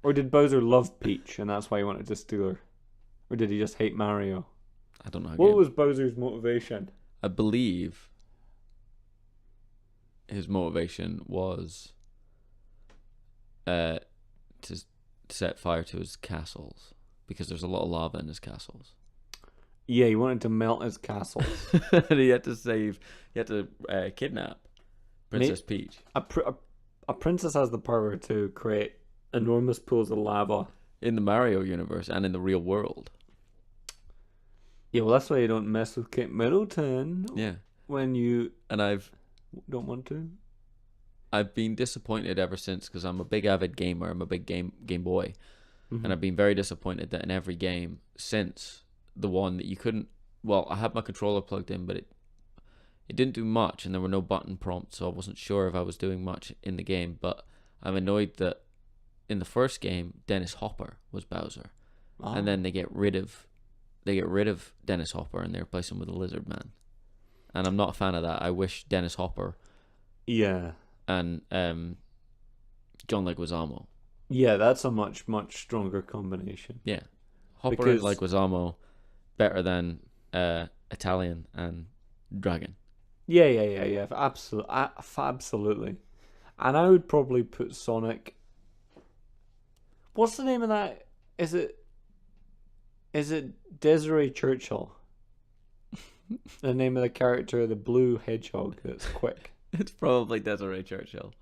Or did Bowser love Peach and that's why he wanted to steal her? Or did he just hate Mario? I don't know. What was Bowser's motivation? I believe his motivation was to set fire to his castles because there's a lot of lava in his castles. Yeah, he wanted to melt his castles. And he had to kidnap Princess Peach. A princess has the power to create enormous pools of lava. In the Mario universe and in the real world. Yeah, well, that's why you don't mess with Kate Middleton. Yeah. When you don't want to. I've been disappointed ever since because I'm a big avid gamer. I'm a big Game Boy, Mhm. and I've been very disappointed that in every game since the one that you couldn't. Well, I had my controller plugged in, but it didn't do much, and there were no button prompts, so I wasn't sure if I was doing much in the game. But I'm annoyed that in the first game, Dennis Hopper was Bowser, and then they get rid of Dennis Hopper and they replace him with a Lizard Man, and I'm not a fan of that. I wish Dennis Hopper Yeah. and John Leguizamo. Yeah, that's a much stronger combination. Yeah, Hopper Because- and Leguizamo better than Italian and Dragon. Yeah. Absolutely. And I would probably put Sonic. What's the name of that? Is it Desiree Churchill? The name of the character, the blue hedgehog that's quick. It's probably Desiree Churchill.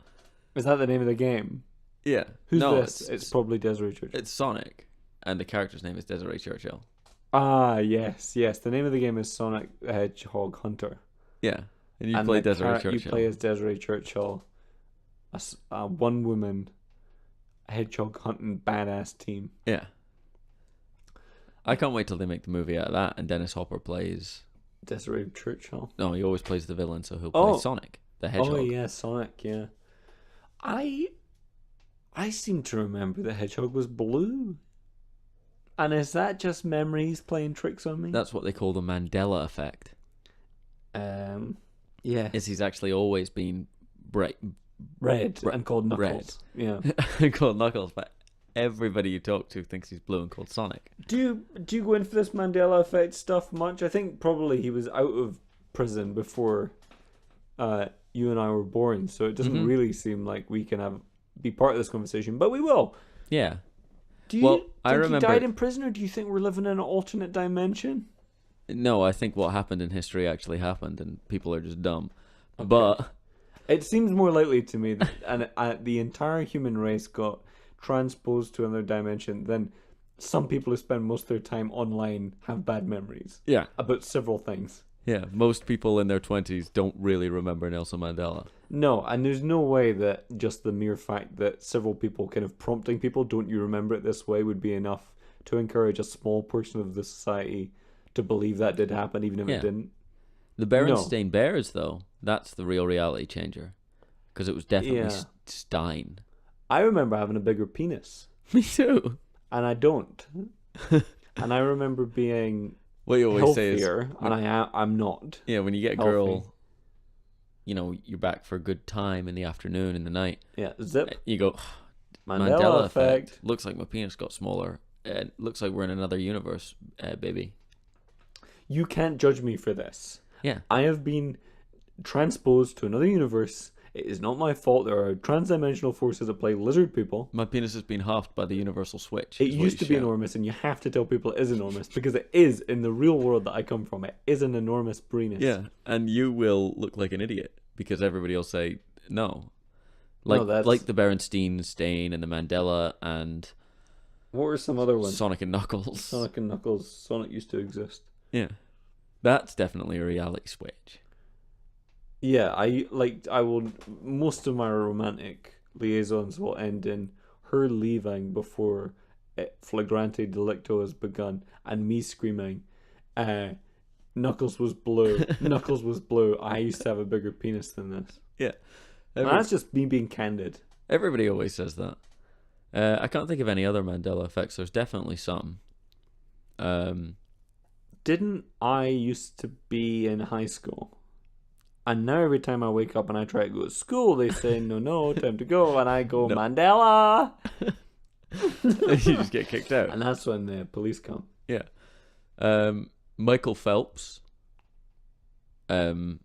Is that the name of the game? Yeah. Who's no, this? It's probably Desiree Churchill. It's Sonic, and the character's name is Desiree Churchill. Ah, yes. The name of the game is Sonic the Hedgehog Hunter. Yeah, and you And play the Desiree Churchill. You play as Desiree Churchill, a one-woman hedgehog hunting badass team. Yeah. I can't wait till they make the movie out of that, and Dennis Hopper plays. Desiree Churchill. No, he always plays the villain, so he'll play Oh. Sonic the Hedgehog. Oh yeah, Sonic. Yeah, I seem to remember the hedgehog was blue. And is that just memories playing tricks on me? That's what they call the Mandela effect. Yeah, Is he's actually always been bright, red Re- and called red. Knuckles. Yeah. called Knuckles, but everybody you talk to thinks he's blue and called Sonic. Do you go in for this Mandela effect stuff much? I think probably he was out of prison before you and I were born, so it doesn't really seem like we can be part of this conversation, but we will. Yeah. Do you Well, think I remember- he died in prison, or do you think we're living in an alternate dimension? No, I think what happened in history actually happened, and people are just dumb. But It seems more likely to me that the entire human race got transposed to another dimension than some people who spend most of their time online have bad memories yeah, about several things. yeah, most people in their 20s don't really remember Nelson Mandela. No, and there's no way that just the mere fact that several people kind of prompting people, don't you remember it this way, would be enough to encourage a small portion of the society to believe that did happen, even if Yeah. it didn't. The Berenstain Bears, though, that's the real reality changer. Because it was definitely Yeah. Stein. I remember having a bigger penis, Me too. and I don't. And I remember being What you always say is, healthier, and I'm not. yeah, when you get a healthy. girl, you know, you're back for a good time in the afternoon, in the night, Yeah, zip. you go, Mandela effect. Looks like my penis got smaller. Looks like we're in another universe, baby. You can't judge me for this. Yeah. I have been transposed to another universe. It is not my fault. There are transdimensional forces that play lizard people. My penis has been halved by the universal switch. It is what used you to be shout. enormous, and you have to tell people it is enormous because it is in the real world that I come from. It is an enormous penis. Yeah, and you will look like an idiot because everybody will say no. Like that's- like the Berenstain Stain and the Mandela and What were some other ones? Sonic and Knuckles. Sonic and Knuckles. Sonic used to exist. Yeah. That's definitely a reality switch. Yeah, I will. Most of my romantic liaisons will end in her leaving before flagrante delicto has begun, and me screaming, "Knuckles was blue. Knuckles was blue. I used to have a bigger penis than this." Yeah. And that's just me being candid. Everybody always says that. I can't think of any other Mandela effects. There's definitely some. Didn't I used to be in high school? And now every time I wake up and I try to go to school, they say, no, time to go. And I go, No. Mandela! You just get kicked out. And that's when the police come. Yeah. Michael Phelps didn't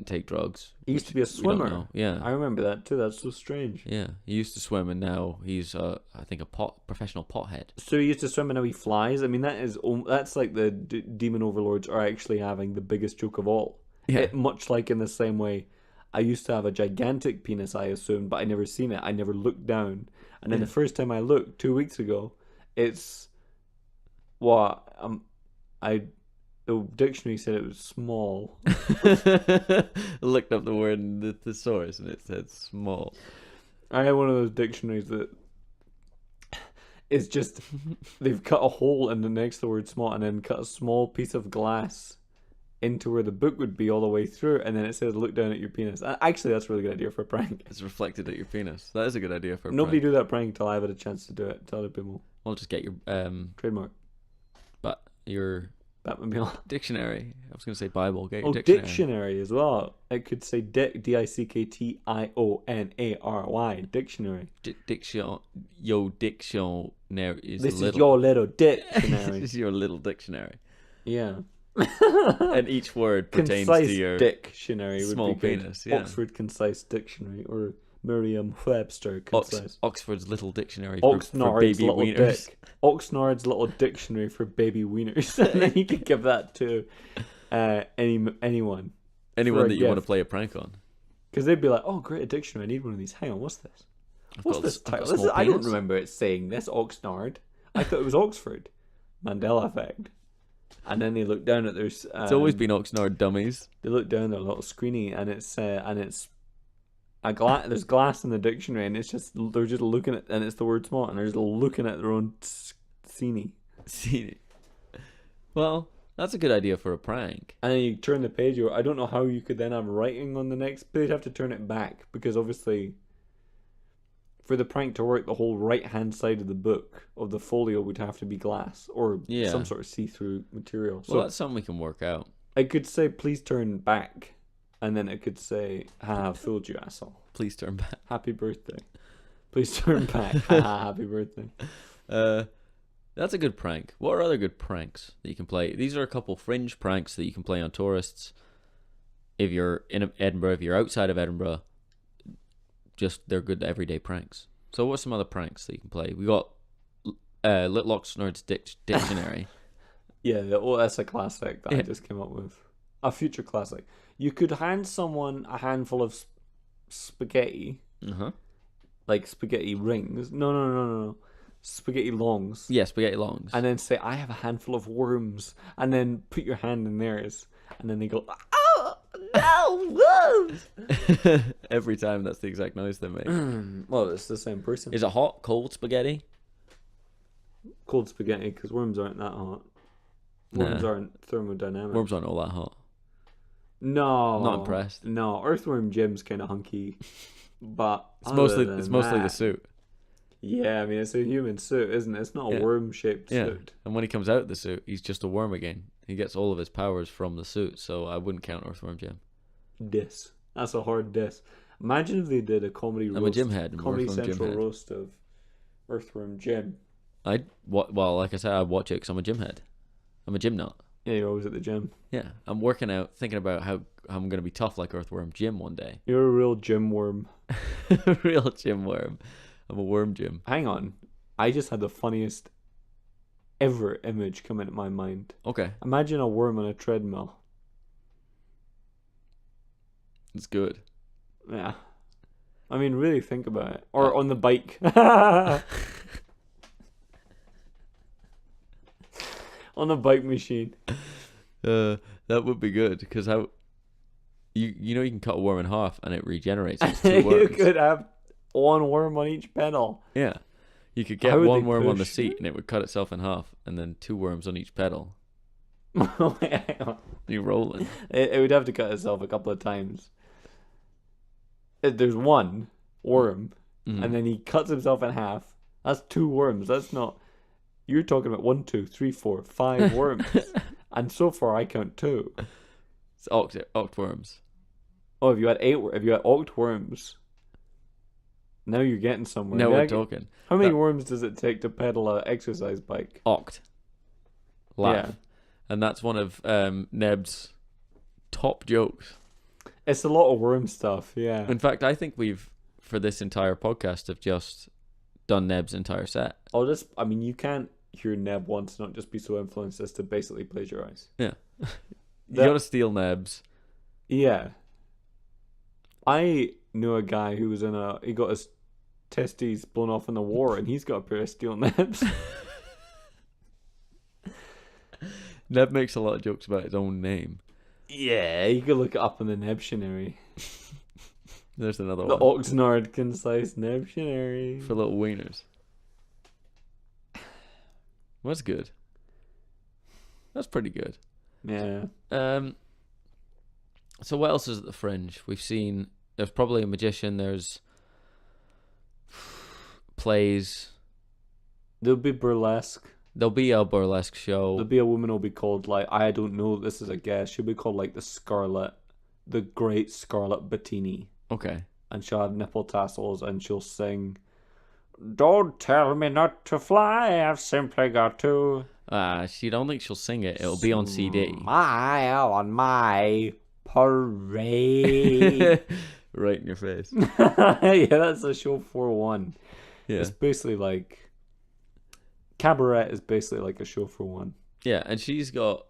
take drugs. He used to be a We don't swimmer. know. Yeah. I remember that too. That's so strange. Yeah. He used to swim and now he's, I think, a professional pothead. So he used to swim and now he flies. I mean, that's like the demon overlords are actually having the biggest joke of all. Yeah. Much like in the same way, I used to have a gigantic penis, I assumed, but I never seen it. I never looked down. And then the first time I looked 2 weeks ago, it's what The dictionary said it was small. I looked up the word in the thesaurus and it said small. I had one of those dictionaries that it's just they've cut a hole in the next to the word small and then cut a small piece of glass into where the book would be all the way through, and then it says look down at your penis. Actually, that's a really good idea for a prank. It's reflected at your penis. That is a good idea for a Nobody prank. do that prank until I've had a chance to do it. Tell other people. I'll just get your Trademark. but your Batmobile. dictionary. I was going to say Bible. Get your Oh, dictionary. dictionary as well. It could say dick, Dictionary. Dictionary. Dictionary is This little. is your little This dictionary. is your little dictionary. Yeah. And each word pertains Concise to your dictionary would small be good. penis. Yeah. Oxford Concise Dictionary or Merriam-Webster Concise. Oxford's little dictionary for Oxnard's baby little wieners. dick. Oxnard's little dictionary for baby wieners. And then you could give that to anyone. Anyone for a that you want to gift. play a prank on. Because they'd be like, oh, great, a dictionary. I need one of these. Hang on, what's this? What's this I've got title? a small I don't penis. remember it saying this, Oxnard. I thought it was Oxford. Mandela effect. And then they look down at their... It's always been Oxnard dummies. They look down their little screeny and it's a glass. There's glass in the dictionary and it's just they're just looking at, and it's the word small, and they're just looking at their own scenery. See. Well, that's a good idea for a prank. And then you turn the page over. I don't know how you could then have writing on the next page. You'd have to turn it back because obviously, for the prank to work, the whole right hand side of the book of the folio would have to be glass or Yeah. some sort of see-through material. Well, So that's something we can work out. it could say, "Please turn back," and then it could say, "Ha, fooled you, asshole. Please turn back. Happy birthday. Please turn back. Ha, happy birthday." That's a good prank. What are other good pranks that you can play? These are a couple fringe pranks that you can play on tourists. If you're in Edinburgh, if you're outside of Edinburgh, just they're good everyday pranks. So what's some other pranks that you can play? We got Little Oxnard's dictionary. Yeah, that's a classic that I Yeah. just came up with. A future classic. You could hand someone a handful of spaghetti, Uh-huh. like spaghetti rings. No. Spaghetti longs. Yeah, spaghetti longs. And then say, "I have a handful of worms." And then put your hand in theirs. And then they go, "Oh, no, worms!" Every time that's the exact noise they make. Well, it's the same person. Is it hot, cold spaghetti? Cold spaghetti, because worms aren't that hot. Worms Nah. aren't thermodynamic. Worms aren't all that hot. No. Not impressed. No, Earthworm Jim's kind of hunky. But It's mostly other it's than mostly the that- suit. Yeah, I mean, it's a human suit, isn't it? It's not a Yeah. worm-shaped Yeah. suit. And when he comes out of the suit, he's just a worm again. He gets all of his powers from the suit, so I wouldn't count Earthworm Jim. Diss. That's a hard diss. Imagine if they did a comedy I'm a roast. gym head, I'm Comedy Earthworm Jim Central head. roast of Earthworm Jim. Well, like I said, I watch it because I'm a gym head. I'm a gym nut. Yeah, you're always at the gym. Yeah, I'm working out, thinking about how I'm going to be tough like Earthworm Jim one day. You're a real gym worm. Real gym worm. I'm a worm Jim. Hang on. I just had the funniest ever image come into my mind. Okay, Imagine a worm on a treadmill. it's good. Yeah. I mean, really think about it. Or on the bike. On the bike machine. That would be good because how you know you can cut a worm in half and it regenerates. It's two You worms. could have one worm on each pedal. Yeah, you could How get would one they worm on the push? seat and it would cut itself in half, and then two worms on each pedal. Hang on. You rolling? It would have to cut itself a couple of times. There's one worm, Mhm. and then he cuts himself in half. That's two worms. That's not. You're talking about 1, 2, 3, 4, 5 worms, and so far I count 2. It's octworms. Oh, if you had if you had octworms, now you're getting somewhere. Now Yeah, we're talking. How many That- worms does it take to pedal a exercise bike? Oct. Laugh. Yeah. And that's one of Neb's top jokes. It's a lot of worm stuff. Yeah. In fact, I think we've, for this entire podcast, have just done Neb's entire set. I mean, you can't hear Neb once and not just be so influenced as to basically plagiarize. Yeah. You That- gotta steal Neb's. Yeah. I knew a guy who was he got his testes blown off in the war, and he's got a pair of steel Nebs. Neb makes a lot of jokes about his own name. Yeah, you could look it up in the Nebtionary. There's another The one. Oxnard Concise Nebtionary. For little wieners. That's good. That's pretty good. Yeah. So what else is at the Fringe? We've seen there's probably a magician, there's plays, There'll be burlesque. there'll be a burlesque show. There'll be a woman who'll be called, like, I don't know, this is a guess. She'll be called, like, the Great Scarlet Bettini. Okay. And she'll have nipple tassels and she'll sing, "Don't tell me not to fly, I've simply got to." She don't think she'll sing it. It'll be on CD. Smile on my parade. Right in your face. Yeah, that's a show 4-1. Yeah. It's basically like cabaret is basically like a show for one. Yeah, and she's got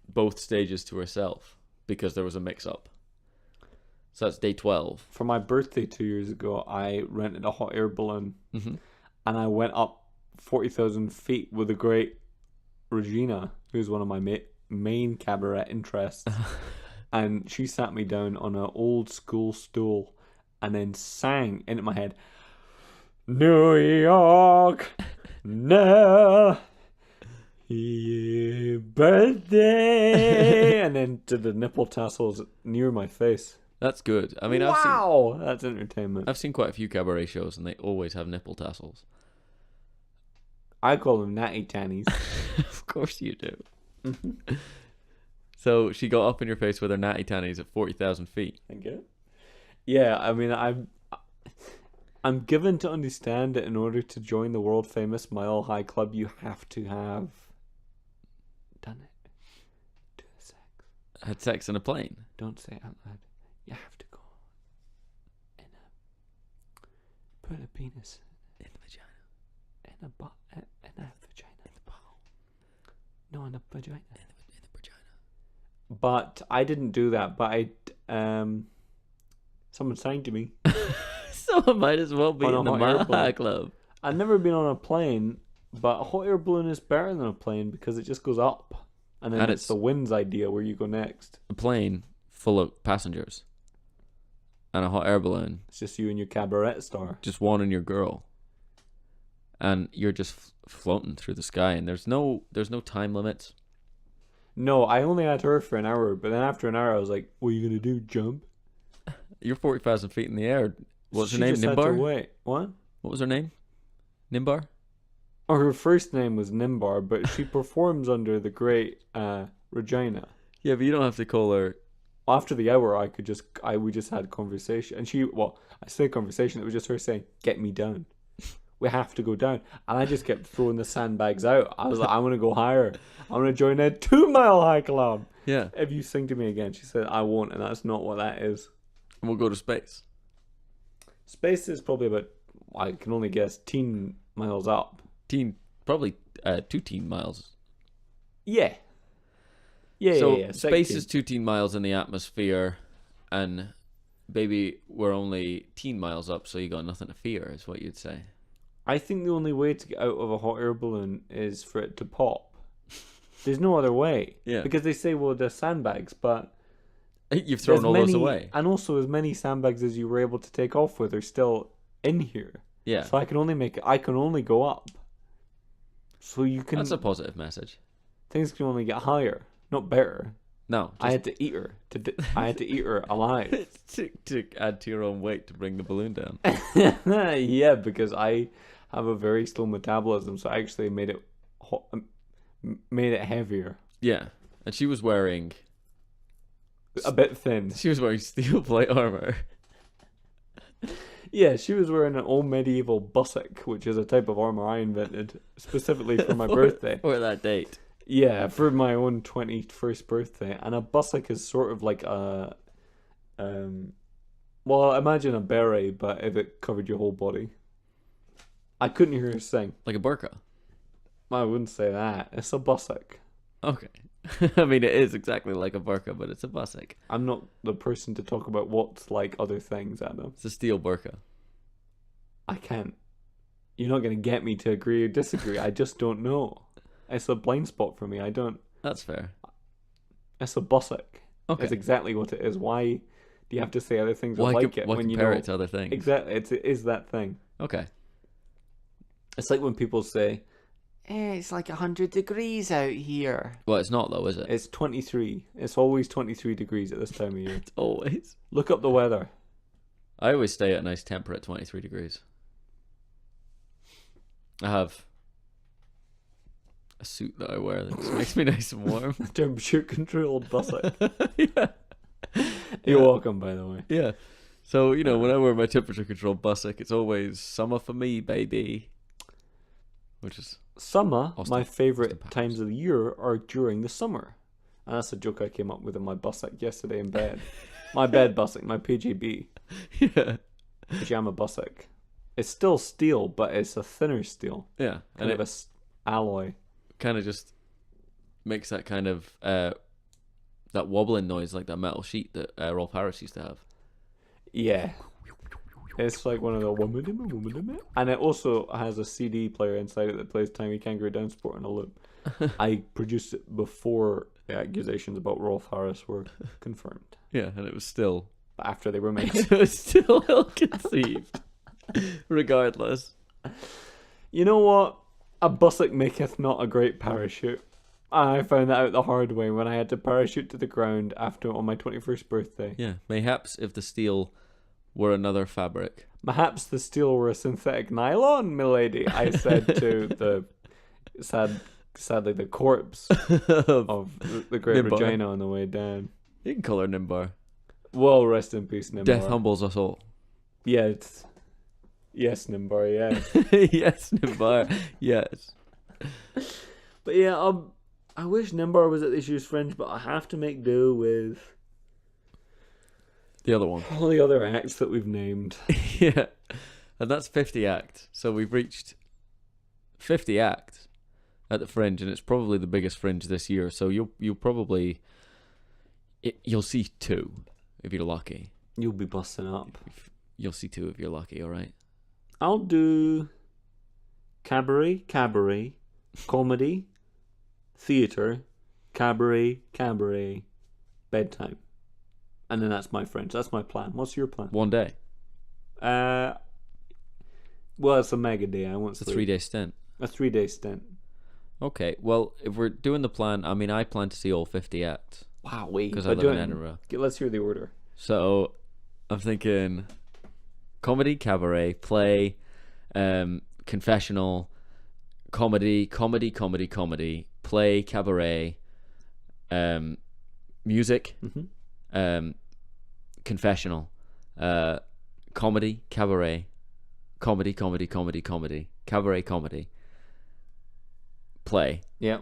both stages to herself because there was a mix-up. So that's day 12. For my birthday 2 years ago, I rented a hot air balloon Mm-hmm. and I went up 40,000 feet with the great Regina, who's one of my main cabaret interests. And she sat me down on an old school stool and then sang into my head, "New York, no, birthday," and then to the nipple tassels near my face. That's good. I mean, Wow, that's entertainment. I've seen quite a few cabaret shows and they always have nipple tassels. I call them natty tannies. Of course you do. So she got up in your face with her natty tannies at 40,000 feet. Thank you. Yeah, I mean, I'm given to understand that in order to join the world famous Mile High Club, you have to have done it. Do the sex. Had sex in a plane. Don't say it out loud. You have to go in put a penis In the vagina. in a vagina. No, in a vagina. In the vagina. But I didn't do that. But someone sang to me. So it might as well be On a in the hot air Mile High balloon. Club. I've never been on a plane, but a hot air balloon is better than a plane because it just goes up. And then And it's it's- the wind's idea where you go next. A plane full of passengers. And a hot air balloon. It's just you and your cabaret star. Just one and your girl. And you're just floating through the sky. And there's no time limits. No, I only had her for an hour, but then after an hour I was like, "What are you gonna do? Jump?" You're 40,000 feet in the air. What's her She name? just had to Nimbar? wait. What? What was her name? Nimbar? Oh, her first name was Nimbar, but she performs under the great Regina. Yeah, but you don't have to call her. After the hour, we just had conversation, and I say conversation. It was just her saying, "Get me down. We have to go down." And I just kept throwing the sandbags out. I was like, "I want to go higher. I want to join a 2 Mile High Club." Yeah. If you sing to me again, she said, "I won't," and that's not what that is. And we'll go to space. Space is probably about, I can only guess, 10 miles up. Probably 2 miles. Yeah. So Yeah. space is 2 miles in the atmosphere, and baby, we're only 10 miles up, so you got nothing to fear, is what you'd say. I think the only way to get out of a hot air balloon is for it to pop. There's no other way. Yeah. Because they say, well, there's sandbags, but You've thrown all those away. And also, as many sandbags as you were able to take off with are still in here. Yeah. So I can only go up. So you can. That's a positive message. Things can only get higher, not better. No. I had to eat her. I had to eat her alive. to add to your own weight to bring the balloon down. Yeah, because I have a very slow metabolism, so I actually made it heavier. Yeah. And she was wearing A bit thin. steel plate armor. Yeah, she was wearing an old medieval bussock, which is a type of armor I invented specifically for my birthday. For that date. Yeah, for my own 21st birthday. And a bussock is sort of like a well, imagine a beret, but if it covered your whole body. I couldn't hear her sing. Like a burqa. I wouldn't say that. It's a bussock. Okay. I mean, it is exactly like a burqa, but it's a bussock. I'm not the person to talk about what's like other things, Adam. It's a steel burqa. I can't. You're not going to get me to agree or disagree. I just don't know. It's a blind spot for me. I don't. That's fair. It's a bussock. Okay. It's exactly what it is. Why do you have to say other things Why, are like it why when you compare know it to other things? exactly it is that thing? Okay. It's like when people say It's like 100 degrees out here. Well, it's not though, is it? it's 23. It's always 23 degrees at this time of year. It's always. Look up the weather. I always stay at a nice temper at 23 degrees. I have a suit that I wear that just makes me nice and warm. Temperature controlled bussock. Yeah. You're welcome, by the way. Yeah. So, you know, when I wear my temperature controlled bussock, it's always summer for me, baby. Which is Summer, Austin- my favorite Austin Powers. times of the year are during the summer. And that's a joke I came up with in my bussock yesterday in bed. My bed bussock, my PGB, yeah. pajama bussock. It's still steel, but it's a thinner steel. Yeah. Kind And of it alloy. kind of just makes that kind of that wobbling noise like that metal sheet that Rolf Harris used to have. Yeah. It's like one of the... And it also has a CD player inside it that plays Tiny Kangaroo Down Sport on a loop. I produced it before the accusations about Rolf Harris were confirmed. Yeah, and it was still But after they were made. it was still ill conceived. Regardless. You know what? A bussock maketh not a great parachute. I found that out the hard way when I had to parachute to the ground after on my 21st birthday. Yeah. Mayhaps if the steel were another fabric. Perhaps the steel were a synthetic nylon, milady, I said to the sadly the corpse of the great Nimbar. Regina on the way down. You can call her Nimbar. Well, rest in peace, Nimbar. Death humbles us all. Yeah, yes, Nimbar, yeah. Yes, Nimbar. Yes. But yeah, I wish Nimbar was at this year's Fringe, but I have to make do with The other one. all the other acts that we've named. Yeah. And that's 50 acts. So we've reached 50 acts at the Fringe, and it's probably the biggest Fringe this year. So you'll probably you'll see two if you're lucky. You'll be busting up. You'll see two if you're lucky, all right? I'll do cabaret, comedy, theatre, cabaret, bedtime. And then that's my Fringe. That's my plan. What's your plan? One day. Well, it's a mega day. I won't It's a sleep. 3-day stint. A 3-day stint. Okay, well, if we're doing the plan, I mean, I plan to see all 50 acts Wow, wait. because I live in Edinburgh. Let's hear the order. So I'm thinking comedy, cabaret, play, confessional, comedy, play, cabaret, music, Mm-hmm. confessional, comedy, cabaret, comedy, cabaret, comedy, play. Yeah.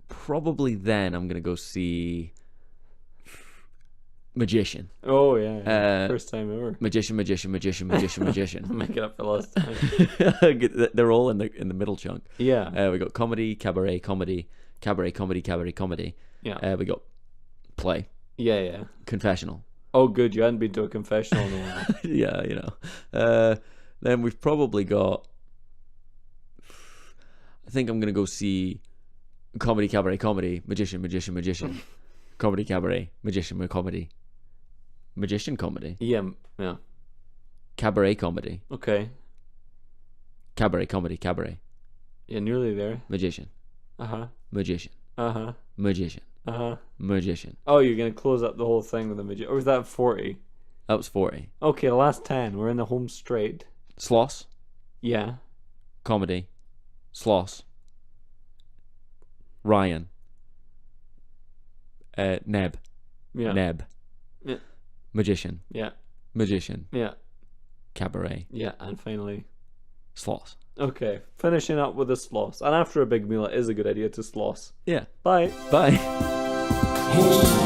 Probably then I'm gonna go see Magician. Oh, yeah. Uh, First time ever. Magician. Make it up for last time. They're all in the middle chunk. Yeah. We got comedy, cabaret, comedy. Yeah. We got play, Yeah. confessional. Oh, good. You hadn't been to a confessional in a while. Yeah, you know. Then we've probably got. I think I'm gonna go see comedy, cabaret, comedy, magician, comedy, cabaret, magician, comedy, magician, comedy, Yeah. cabaret, comedy, Okay. cabaret, comedy, cabaret, Yeah, nearly there. magician, Uh-huh. magician, Uh-huh. magician, Uh-huh. magician. Oh, you're going to close up the whole thing with a magician. Or was that 40? That was 40. Okay, the last 10. We're in the home straight. Sloss, Yeah. comedy, Sloss, Ryan, Neb, Yeah. Neb, Yeah. magician, Yeah. magician, Yeah. cabaret, Yeah. And finally. Sloss. Okay. Finishing up with a sloss. And after a big meal, it is a good idea to sloss. Yeah. Bye. Bye. Hey.